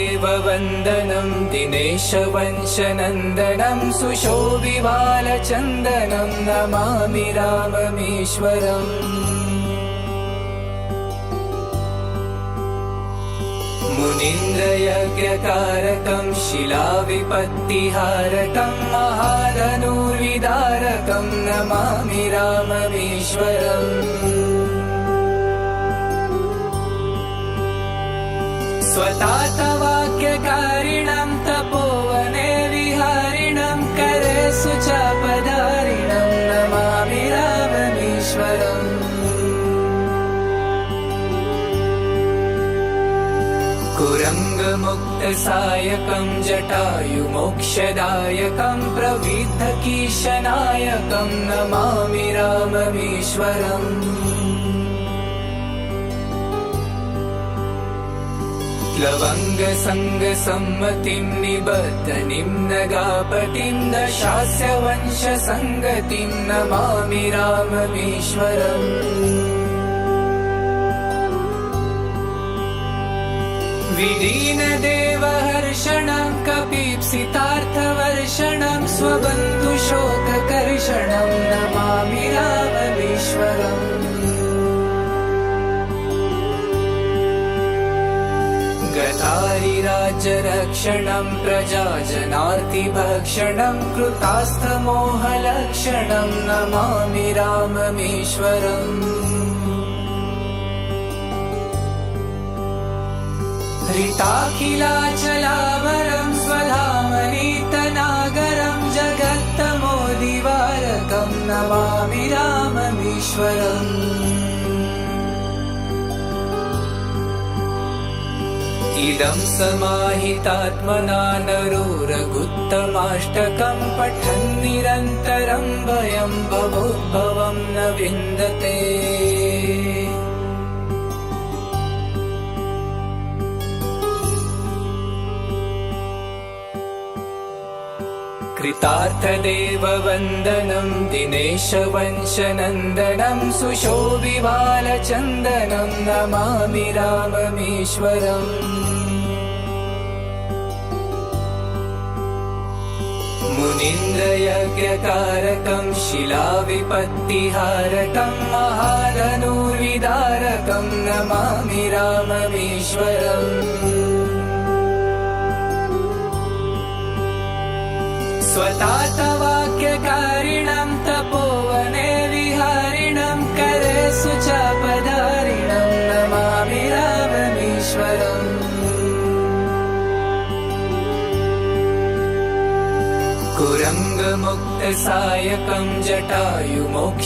कृतार्थदेववन्दनं दिनेशवंशनन्दनं सुशोभिबालचन्दनं नमामि राममीश्वरम् मुनीन्द्रयज्ञकारकं शिलाविपत्तिहारकं महाधनुर्विदारकं नमामि राममीश्वरम् स्वतातवाक्यकारिणं तपोवने विहारिणं करेषु चापधारिणं नमामि राममीश्वरम् कुरङ्गमुक्तसायकं जटायुमोक्षदायकं प्रविद्धकीशनायकं नमामि राममीश्वरम् लवङ्गसङ्गसम्मतिं निबद्धनिं नगापतिं दशास्य वंशसङ्गतिं नमामि राममीश्वरम् विदीनदेवहर्षणं कपीप्सितार्थवर्षणं स्वबन्धुशोककर्षणं नमामि राममीश्वरम् गतारिराज्यरक्षणं प्रजाजनार्तिभक्षणं कृतास्थमोहलक्षणं नमामि राममीश्वरम् हृताखिलाचलावरं स्वधामनीतनागरं जगत्तमोदिवारकं नमामि राममीश्वरम् इदं समाहितात्मना नरो रघुत्तमाष्टकं पठन् निरन्तरं भयं भवोद्भवं न विन्दते कृतार्थदेववन्दनं दिनेशवंशनन्दनं सुशोभिबालचन्दनं नमामि राममीश्वरम् मुनीन्द्रयज्ञकारकं शिलाविपत्तिहारकं महाधनुर्विदारकं नमामि राममीश्वरम् स्वतातवाक्यकारिणं तपोवने विहारिणं करे करेषु चापधारिणं नमामि राममीश्वरम् कुरङ्गमुक्तसायकं जटायुमोक्षदायकं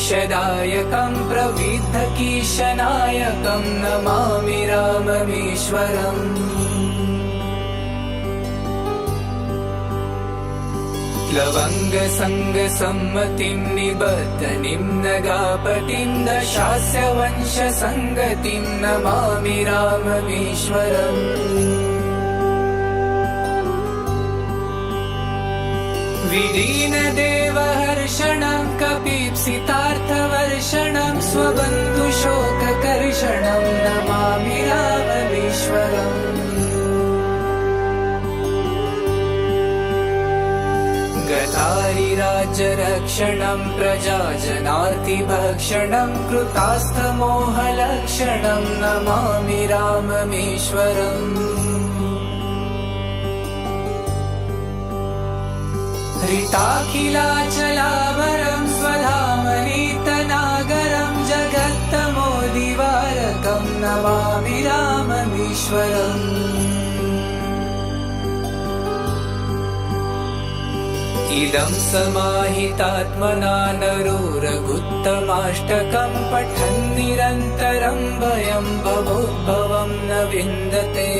प्रविद्धकीशनायकं नमामि राममीश्वरम् लवङ्गसङ्गसम्मतिं निबद्धनिं नगापतिं दशास्य वंशसङ्गतिं नमामि राममीश्वरम् विदीनदेवहर्षणं कपीप्सितार्थवर्षणं स्वबन्धुशोककर्षणं नमामि राममीश्वरम् गतारिराज्यरक्षणं प्रजाजनार्तिभक्षणं कृतास्थमोहलक्षणं नमामि राममीश्वरम् हृताखिलाचलावरं स्वधामनीतनागरं जगत्तमोदिवारकं नमामि राममीश्वरम् इदं समाहितात्मना नरो रघुत्तमाष्टकं पठन् निरन्तरं भयं भवोद्भवं न विन्दते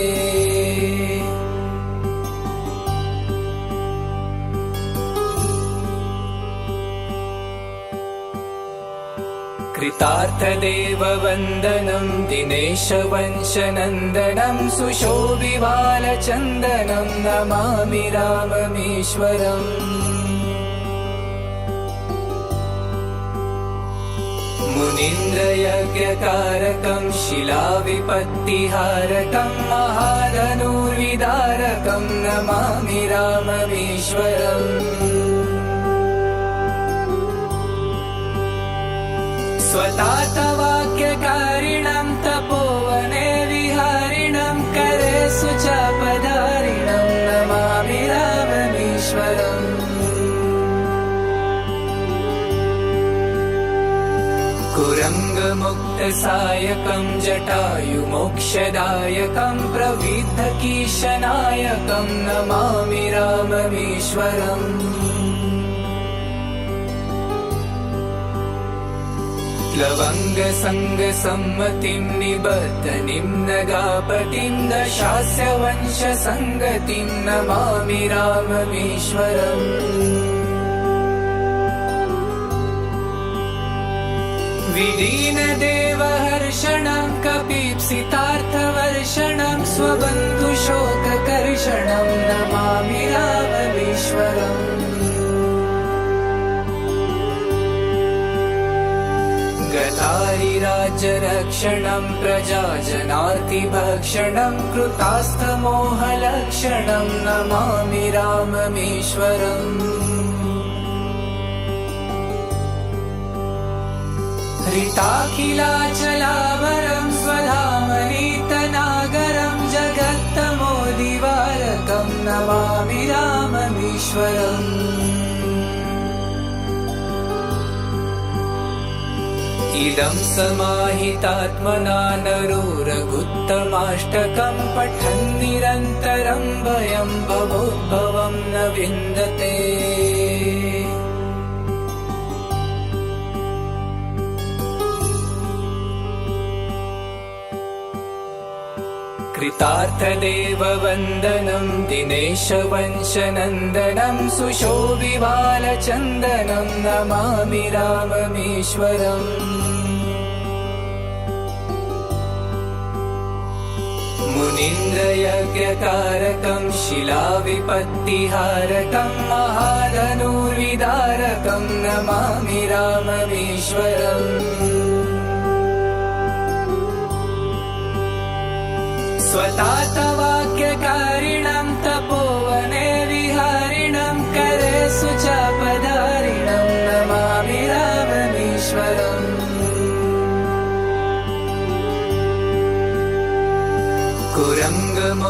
कृतार्थदेववन्दनं दिनेशवंशनन्दनं सुशोभिबालचन्दनं नमामि राममीश्वरम् मुनीन्द्रयज्ञकारकं शिलाविपत्तिहारकं महाधनुर्विदारकं नमामि राममीश्वरम् स्वतातवाक्यकारिणं तपोवने विहारिणं करेषु चापधारिणं नमामि राममीश्वरम् कुरङ्गमुक्तसायकं जटायुमोक्षदायकं प्रविद्धकीशनायकं नमामि राममीश्वरम् लवङ्गसङ्गसम्मतिं निबद्धनिं नगापतिं दशास्य वंशसङ्गतिं नमामि राममीश्वरम् विदीनदेवहर्षणं कपीप्सितार्थवर्षणं स्वबन्धुशोककर्षणं नमामि राममीश्वरम् गतारिराज्यरक्षणं प्रजाजनार्तिभक्षणं कृतास्थमोहलक्षणं नमामि राममीश्वरम् हृताखिलाचलावरं स्वधामनीतनागरं जगत्तमोदिवारकं नमामि राममीश्वरम् इदं समाहितात्मना नरो रघुत्तमाष्टकं पठन् निरन्तरं भयं भवोद्भवं न विन्दते कृतार्थदेववन्दनं दिनेशवंशनन्दनं सुशोभिबालचन्दनं नमामि राममीश्वरम् मुनीन्द्रयज्ञकारकं शिलाविपत्तिहारकं महाधनुर्विदारकं नमामि राममीश्वरम् स्वतातवाक्यकारिणं तपोवने विहारिणं करेषु चापधारिणं नमामि राममीश्वरम्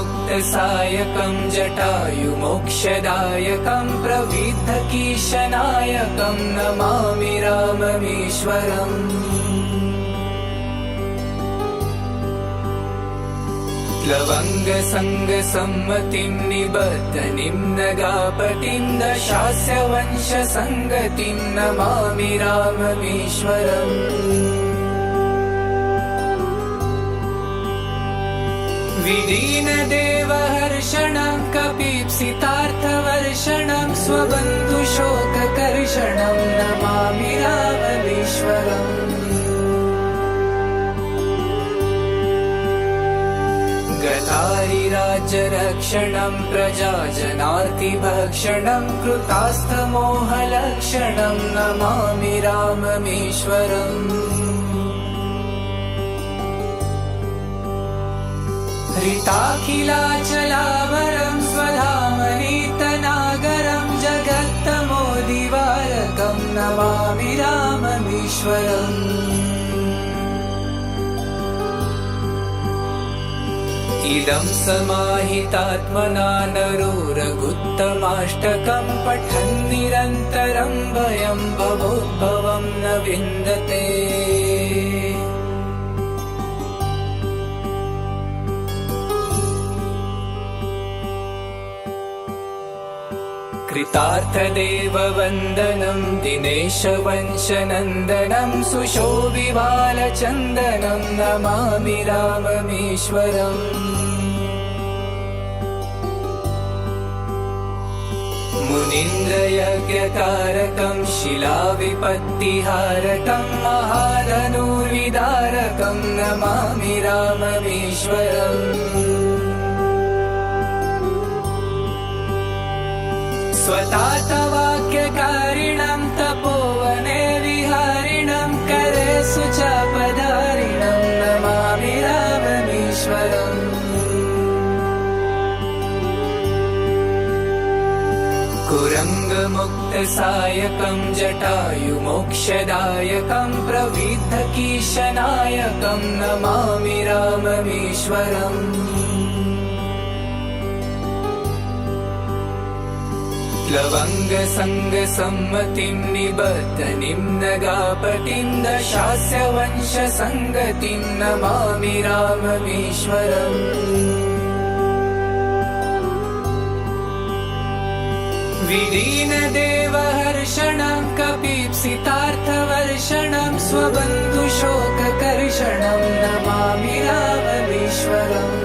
कुरङ्गमुक्तसायकं जटायुमोक्षदायकं प्रविद्धकीशनायकं नमामि राममीश्वरम् प्लवङ्गसङ्गसम्मतिं निबद्धनिं नगापतिं दशास्य वंशसङ्गतिं नमामि राममीश्वरम्। विदीनदेवहर्षणं कपीप्सितार्थवर्षणं स्वबन्धुशोककर्षणं नमामि राममीश्वरम्। गतारिराज्यरक्षणं प्रजाजनार्तिभक्षणं कृतास्तमोहलक्षणं नमामि राममीश्वरम्। हृताखिलाचलावरं स्वधामनीतनागरं जगत्तमोदिवारकं नमामि राममीश्वरम्। इदं समाहितात्मना नरो रघुत्तमाष्टकं पठन् निरन्तरं भयं भवोद्भवं न विन्दते। कृतार्थदेववन्दनं दिनेशवंशनन्दनं सुशोभिबालचन्दनं नमामि राममीश्वरम्। मुनीन्द्रयज्ञकारकं शिलाविपत्तिहारकं महाधनुर्विदारकं नमामि राममीश्वरम्। स्वतातवाक्यकारिणं तपोवने विहारिणं करे सुचापधारिणं नमामि राममीश्वरम्। कुरङ्गमुक्तसायकं जटायुमोक्षदायकं प्रविद्धकीशनायकं नमामि राममीश्वरम्। प्लवङ्गसङ्गसम्मतिं निबद्धनिं नगापतिं दशास्य वंशसङ्गतिं नमामि राममीश्वरम्। विदीनदेवहर्षणं कपीप्सितार्थवर्षणं स्वबन्धुशोककर्षणं नमामि राममीश्वरम्।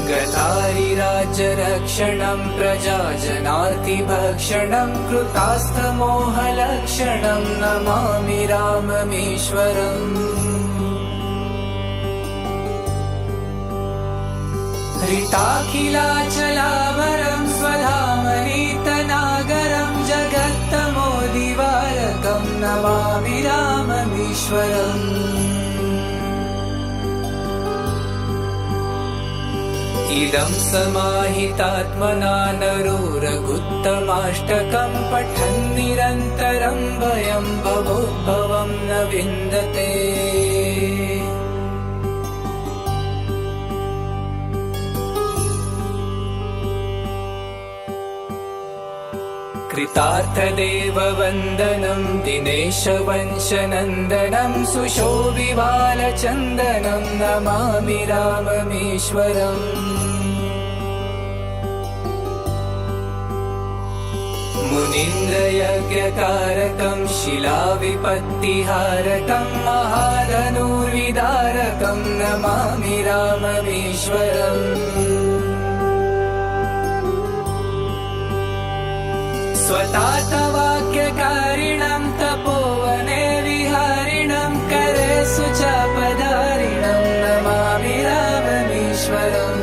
गतारिराज्यरक्षणं प्रजाजनार्तिभक्षणं कृतास्तमोहलक्षणं नमामि राममीश्वरम्। हृताखिलाचलावरं स्वधामनीतनागरं जगत्तमोदिवारकं नमामि राममीश्वरम्। इदं समाहितात्मना नरो रघुत्तमाष्टकं पठन् निरन्तरं भयं भवोद्भवं न विन्दते। कृतार्थदेववन्दनं दिनेशवंशनन्दनं सुशोभिबालचन्दनं नमामि राममीश्वरम्। मुनीन्द्रयज्ञकारकं शिलाविपत्तिहारकं महाधनुर्विदारकं नमामि राममीश्वरम्। स्वतातवाक्यकारिणं तपोवने विहारिणं करे सुचापधारिणं नमामि राममीश्वरम्।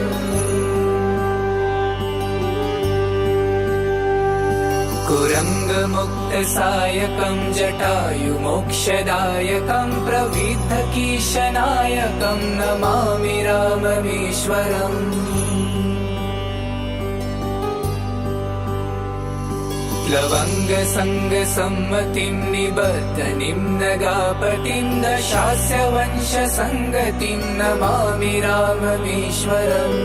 कुरङ्गमुक्तसायकं जटायुमोक्षदायकं प्रविद्धकीशनायकं नमामि राममीश्वरम्। प्लवङ्गसङ्गसम्मतिं निबद्धनिं नगापतिं दशास्य वंशसङ्गतिं नमामि राममीश्वरम्।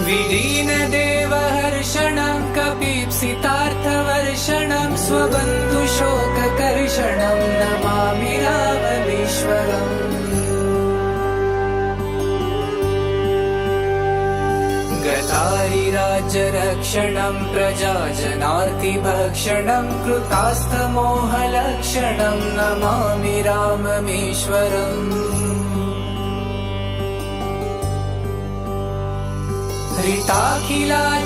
विलीनदेवहर्षणं कपीप्सितार्थवर्षणं स्वबन्धुशोककर्षणं नमामि राममीश्वरम्। गतारिराज्यरक्षणं प्रजाजनार्तिभक्षणं कृतास्तमोहलक्षणं नमामि राममीश्वरम्। हृताखिलाचलावरं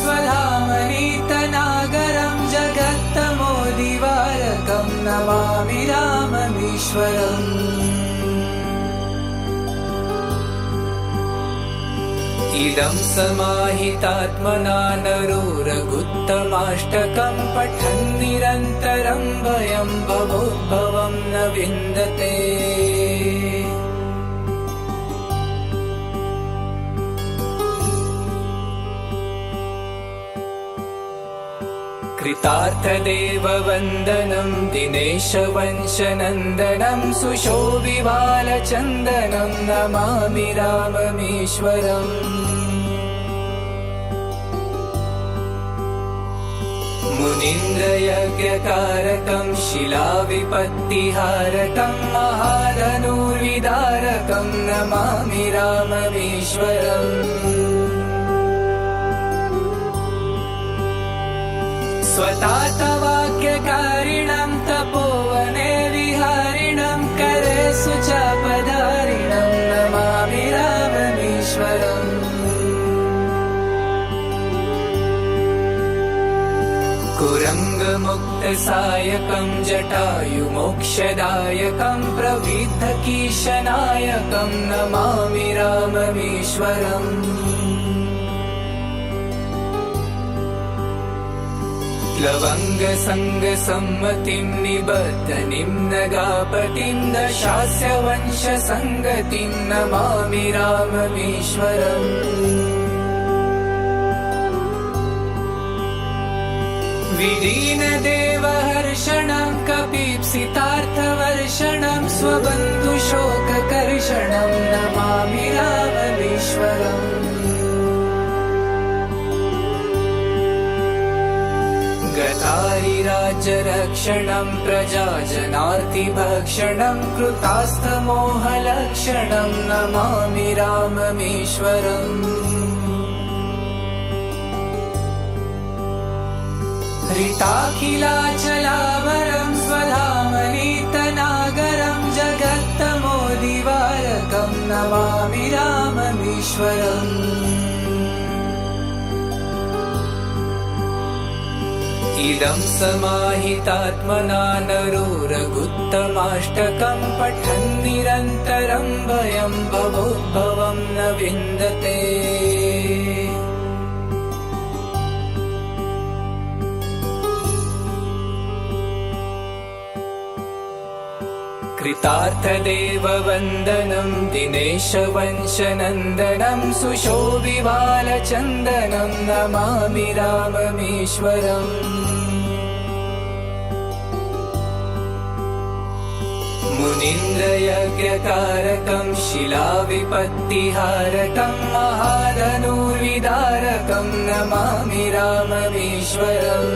स्वधामनीतनागरं जगत्तमोदिवारकं नमामि राममीश्वरम्। इदं समाहितात्मना नरोरगुत्तमाष्टकं पठन् निरन्तरं भयं भवोद्भवं न विन्दते। कृतार्थदेववन्दनं दिनेशवंशनन्दनं सुशोभिबालचन्दनं नमामि राममीश्वरम्। मुनीन्द्रयज्ञकारकं शिलाविपत्तिहारकं महाधनुर्विदारकं नमामि राममीश्वरम्। स्वतातवाक्यकारिणं तपोवने विहारिणं करे सुचापधारिणं नमामि राममीश्वरम्। कुरङ्गमुक्तसायकं जटायुमोक्षदायकं प्रविद्धकीशनायकं नमामि राममीश्वरम्। लवङ्गसङ्गसम्मतिं निबद्धनिं नगापतिं दशास्य वंशसङ्गतिं नमामि राममीश्वरम्। विलीनदेवहर्षणं कपीप्सितार्थवर्षणं स्वबन्धुशोककर्षणं नमामि राममीश्वरम्। गतारिराज्यरक्षणं प्रजाजनार्तिभक्षणं कृतास्तमोहलक्षणं नमामि राममीश्वरम्। हृताखिलाचलावरं स्वधामनीतनागरं जगत्तमोदिवारकं नमामि राममीश्वरम्। इदं समाहितात्मना नरोरगुत्तमाष्टकं पठन् निरन्तरं भयं भवोद्भवं न विन्दते। कृतार्थदेववन्दनं दिनेशवंशनन्दनं सुशोभिबालचन्दनं नमामि राममीश्वरम्। मुनीन्द्रयज्ञकारकं शिलाविपत्तिहारकं महाधनुर्विदारकं नमामि राममीश्वरम्।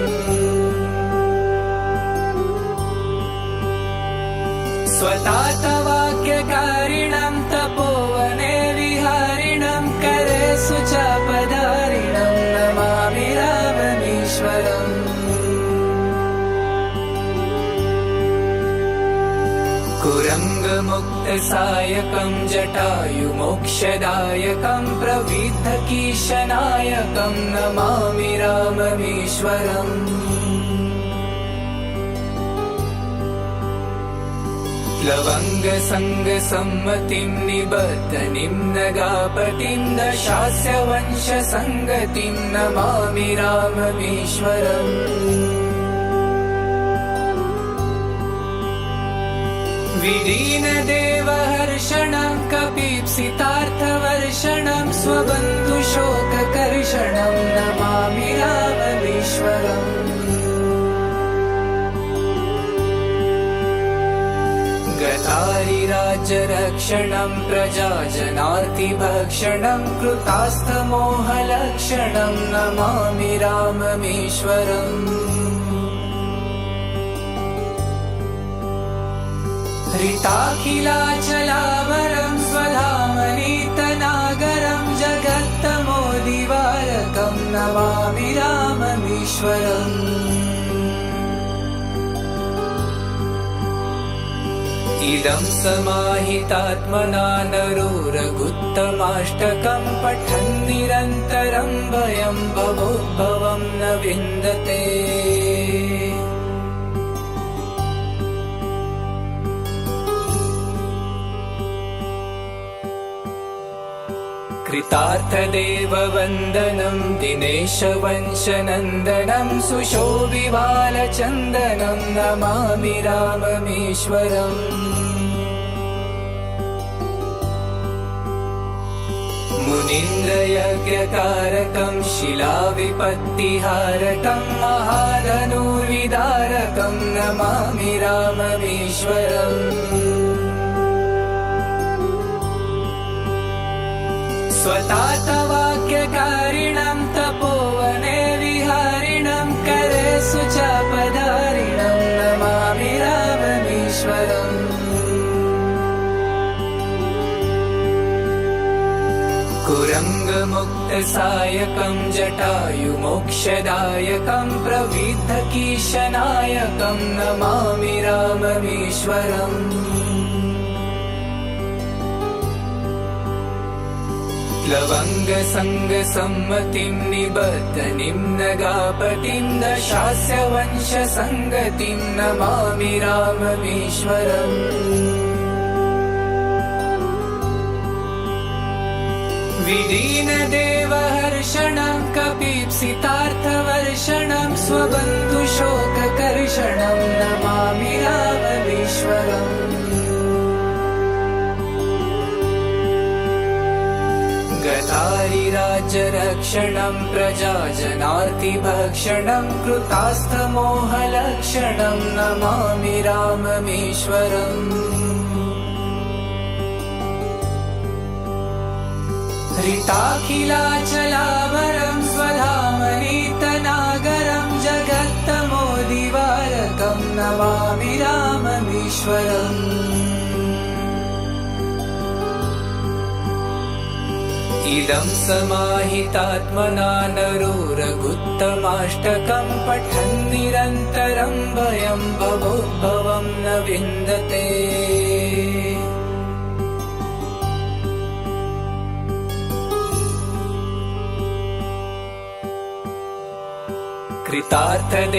स्वतातवाक्यकारिणं तपोवने विहारिणं करे सुचापधारिणं नमामि राममीश्वरम्। कुरङ्गमुक्तसायकं जटायुमोक्षदायकं प्रविद्धकीशनायकं नमामि राममीश्वरम्। लवङ्गसङ्गसम्मतिं निबद्धनिं नगापतिं दशास्य वंशसङ्गतिं नमामि राममीश्वरम्। विलीनदेवहर्षणं कपीप्सितार्थवर्षणं स्वबन्धुशोककर्षणं नमामि राममीश्वरम्। गतारिराज हृताखिलाचलावरं प्रजाजनार्तिभक्षणं कृतास्तमोहलक्षणं नमामि राममीश्वरम् हृताखिलाचलावरं स्वधामनीतनागरं जगत्तमोदिवारकं नमामि राममीश्वरम् इदं समाहितात्मना नरोरगुत्तमाष्टकं पठन् निरन्तरं भयं भवोद्भवं न विन्दते कृतार्थदेववन्दनं दिनेशवंशनन्दनं सुशोभिबालचन्दनं नमामि राममीश्वरम् मुनीन्द्रयज्ञकारकं शिलाविपत्तिहारकं महाधनुर्विदारकं नमामि राममीश्वरम् स्वतातवाक्यकारिणं तपोवने विहारिणं करे सुचापधारिणं नमामि राममीश्वरम् कुरङ्गमुक्तसायकं जटायुमोक्षदायकं प्रविद्धकीशनायकं नमामि राममीश्वरम् लवङ्गसङ्गसम्मतिं निबद्धनिं नगापतिं दशास्य वंशसङ्गतिं नमामि राममीश्वरम् विदीनदेवहर्षणं कपीप्सितार्थवर्षणं स्वबन्धुशोककर्षणं नमामि राममीश्वरम् गतारिराज्यरक्षणं प्रजाजनार्तिभक्षणं कृतास्तमोहलक्षणं नमामि राममीश्वरम् हृताखिलाचलावरं स्वधामनीतनागरं जगत्तमोदिवारकं नमामि राममीश्वरम् इदं समाहितात्मना नरोरगुत्तमाष्टकं पठन् निरन्तरं भयं भवोद्भवं न विन्दते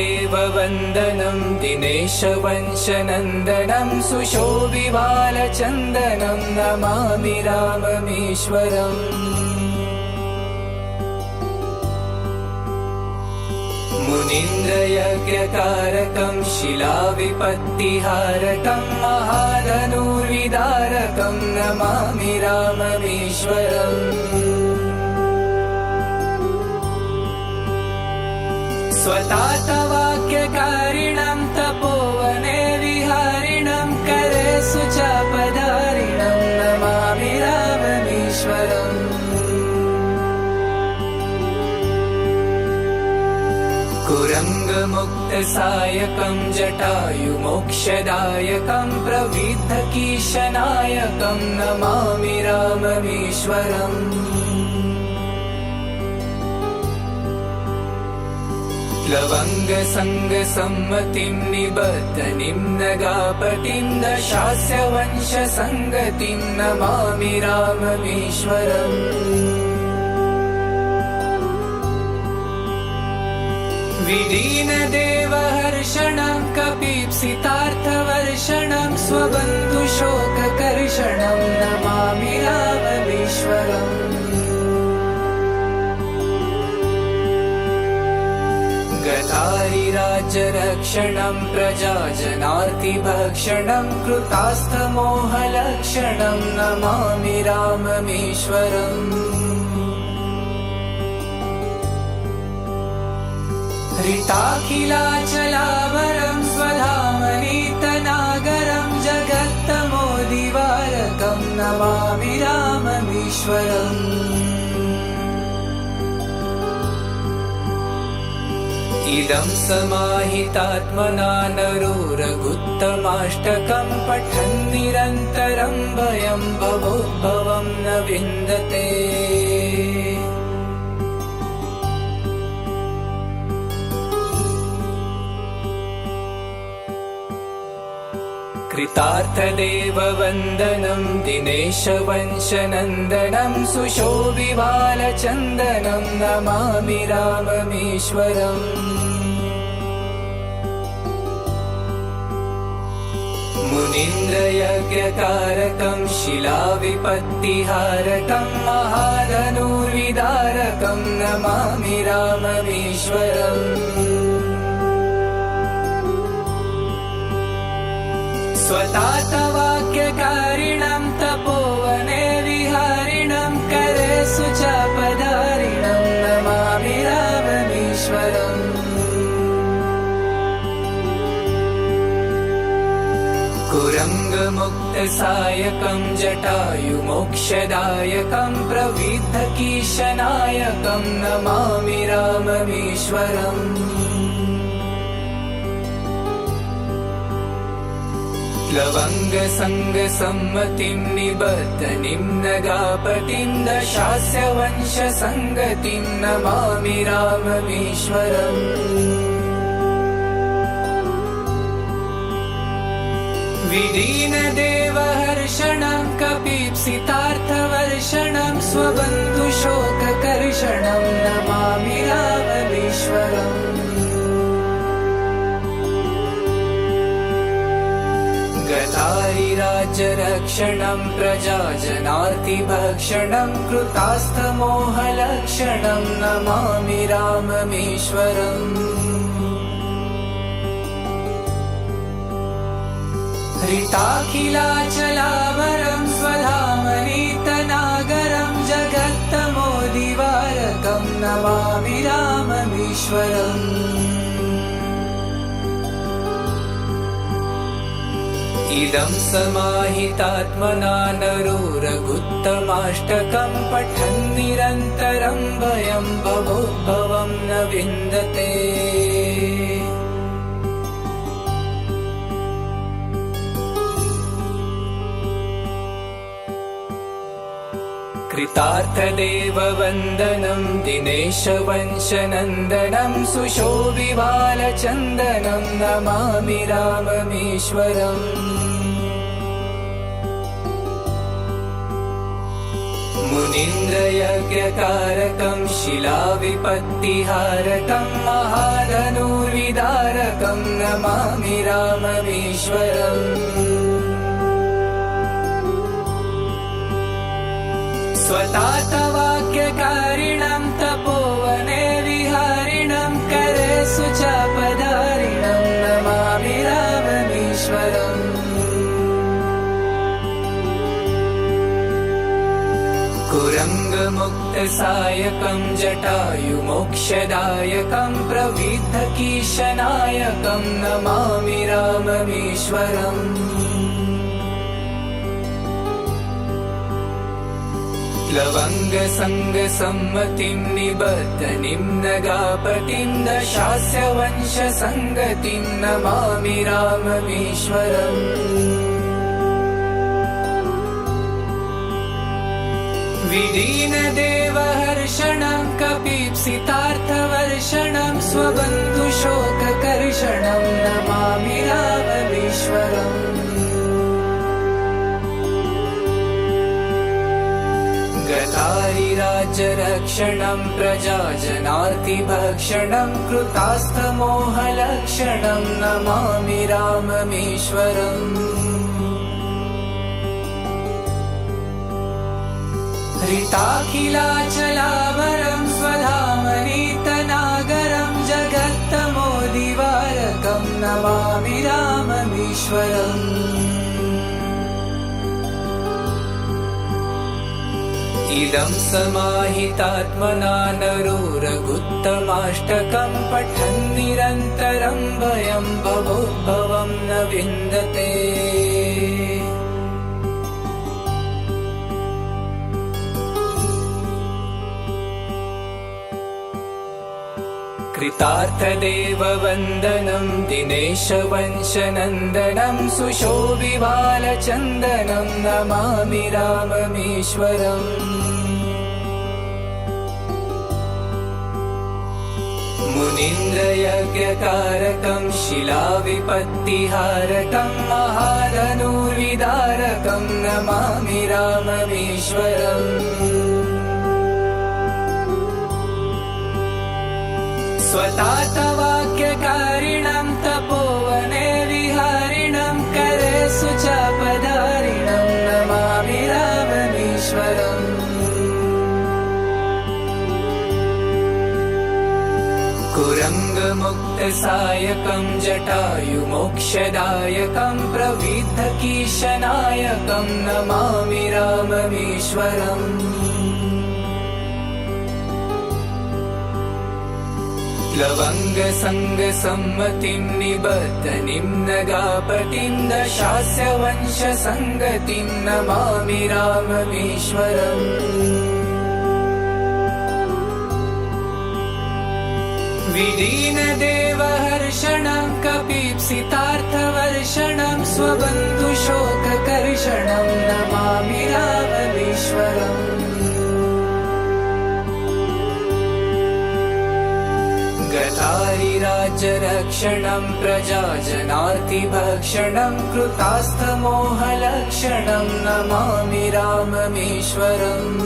कृतार्थदेववन्दनं दिनेशवंशनन्दनं सुशोभिबालचन्दनं नमामि राममीश्वरम् मुनीन्द्रयज्ञकारकं शिलाविपत्तिहारकं महाधनुर्विदारकं नमामि राममीश्वरम् स्वतातवाक्यकारिणं तपोवने विहारिणं करे सुचापधारिणं नमामि राममीश्वरम् कुरङ्गमुक्तसायकं जटायुमोक्षदायकं प्रविद्धकीशनायकं नमामि राममीश्वरम् लवङ्गसङ्गसम्मतिं निबद्धनिं नगापतिं दशास्य वंशसङ्गतिं नमामि राममीश्वरम् विदीनदेवहर्षणं कपीप्सितार्थवर्षणं स्वबन्धुशोककर्षणं नमामि राममीश्वरम् गतारिराज्यरक्षणं प्रजाजनार्तिभक्षणं कृतास्तमोहलक्षणं नमामि राममीश्वरम् हृताखिलाचलावरं स्वधामनीतनागरं जगत्तमोदिवारकं नमामि राममीश्वरम्। इदं समाहितात्मना नरो रघुत्तमाष्टकं पठन् निरन्तरं भयं भवोद्भवं न विन्दते। कृतार्थदेववन्दनं दिनेशवंशनन्दनं सुशोभिबालचन्दनं नमामि राममीश्वरम्। मुनीन्द्रयज्ञकारकं शिलाविपत्तिहारकं महाधनुर्विदारकं नमामि राममीश्वरम्। स्वतातवाक्यकारिणं तपोवने विहारिणं करे सुचापधारिणं नमामि राममीश्वरम्। कुरङ्गमुक्तसायकं जटायुमोक्षदायकं प्रविद्धकीशनायकं नमामि राममीश्वरम्। लवङ्गसङ्गसम्मतिं निबद्धनिं नगापतिं दशास्य वंशसङ्गतिं नमामि राममीश्वरम्। विदीनदेवहर्षणं कपीप्सितार्थवर्षणं स्वबन्धुशोककर्षणं नमामि राममीश्वरम्। गतारिराज्यरक्षणं प्रजाजनार्तिभक्षणं कृतास्थमोहलक्षणं नमामि राममीश्वरम्। हृताखिलाचलावरं स्वधामनीतनागरं जगत्तमोदिवारकं नमामि राममीश्वरम्। इदं समाहितात्मना नरो रघुत्तमाष्टकं पठन् निरन्तरं भयं भवोद्भवं न विन्दते। कृतार्थदेववन्दनं दिनेशवंशनन्दनं सुशोभिबालचन्दनं नमामि राममीश्वरम्। मुनीन्द्रयज्ञकारकं शिलाविपत्तिहारकं महाधनुर्विदारकं नमामि राममीश्वरम्। स्वतातवाक्यकारिणं तपोवने विहारिणं करे सुचापधारिणं नमामि राममीश्वरम्। कुरङ्गमुक्तसायकं जटायुमोक्षदायकं प्रविद्धकीशनायकं नमामि राममीश्वरम्। लवङ्गसङ्गसम्मतिं निबद्धनिं नगापतिं दशास्य वंशसङ्गतिं नमामि राममीश्वरम्। विदीनदेवहर्षणं कपीप्सितार्थवर्षणं स्वबन्धुशोककर्षणं नमामि राममीश्वरम्। गतारिराज्यरक्षणं प्रजाजनार्तिभक्षणं कृतास्थमोहलक्षणं नमामि राममीश्वरम्। हृताखिलाचलावरं स्वधामनीतनागरं जगत्तमोदिवारकं नमामि राममीश्वरम्। इदं समाहितात्मना नरो रघुत्तमाष्टकं पठन् निरन्तरं भयं भवोद्भवं न विन्दते। कृतार्थदेववन्दनं दिनेशवंशनन्दनं सुशोभिबालचन्दनं नमामि राममीश्वरम् मुनीन्द्रयज्ञकारकं शिलाविपत्तिहारकं महाधनुर्विदारकं नमामि राममीश्वरम् स्वतातवाक्यकारिणं तपोवने विहारिणं करे सुचापधारिणं नमामि राममीश्वरम् कुरङ्गमुक्तसायकं जटायुमोक्षदायकं प्रविद्धकीशनायकं नमामि राममीश्वरम् लवङ्गसङ्गसम्मतिं निबद्धनिं नगापतिं दशास्य वंशसङ्गतिं नमामि राममीश्वरम् विदीनदेवहर्षणं कपीप्सितार्थवर्षणं स्वबन्धुशोककर्षणं नमामि राममीश्वरम् गतारिराज्यरक्षणं प्रजाजनार्तिभक्षणं कृतास्थमोहलक्षणं नमामि राममीश्वरम्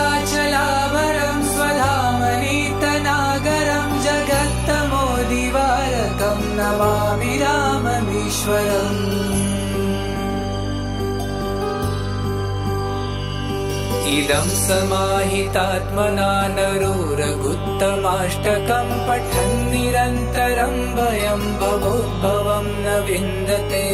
हृताखिलाचलावरं स्वधामनीतनागरं जगत्तमोदिवारकं नमामि राममीश्वरम् इदं समाहितात्मना नरोरगुत्तमाष्टकं पठन् निरन्तरं भयं भवोद्भवं न विन्दते।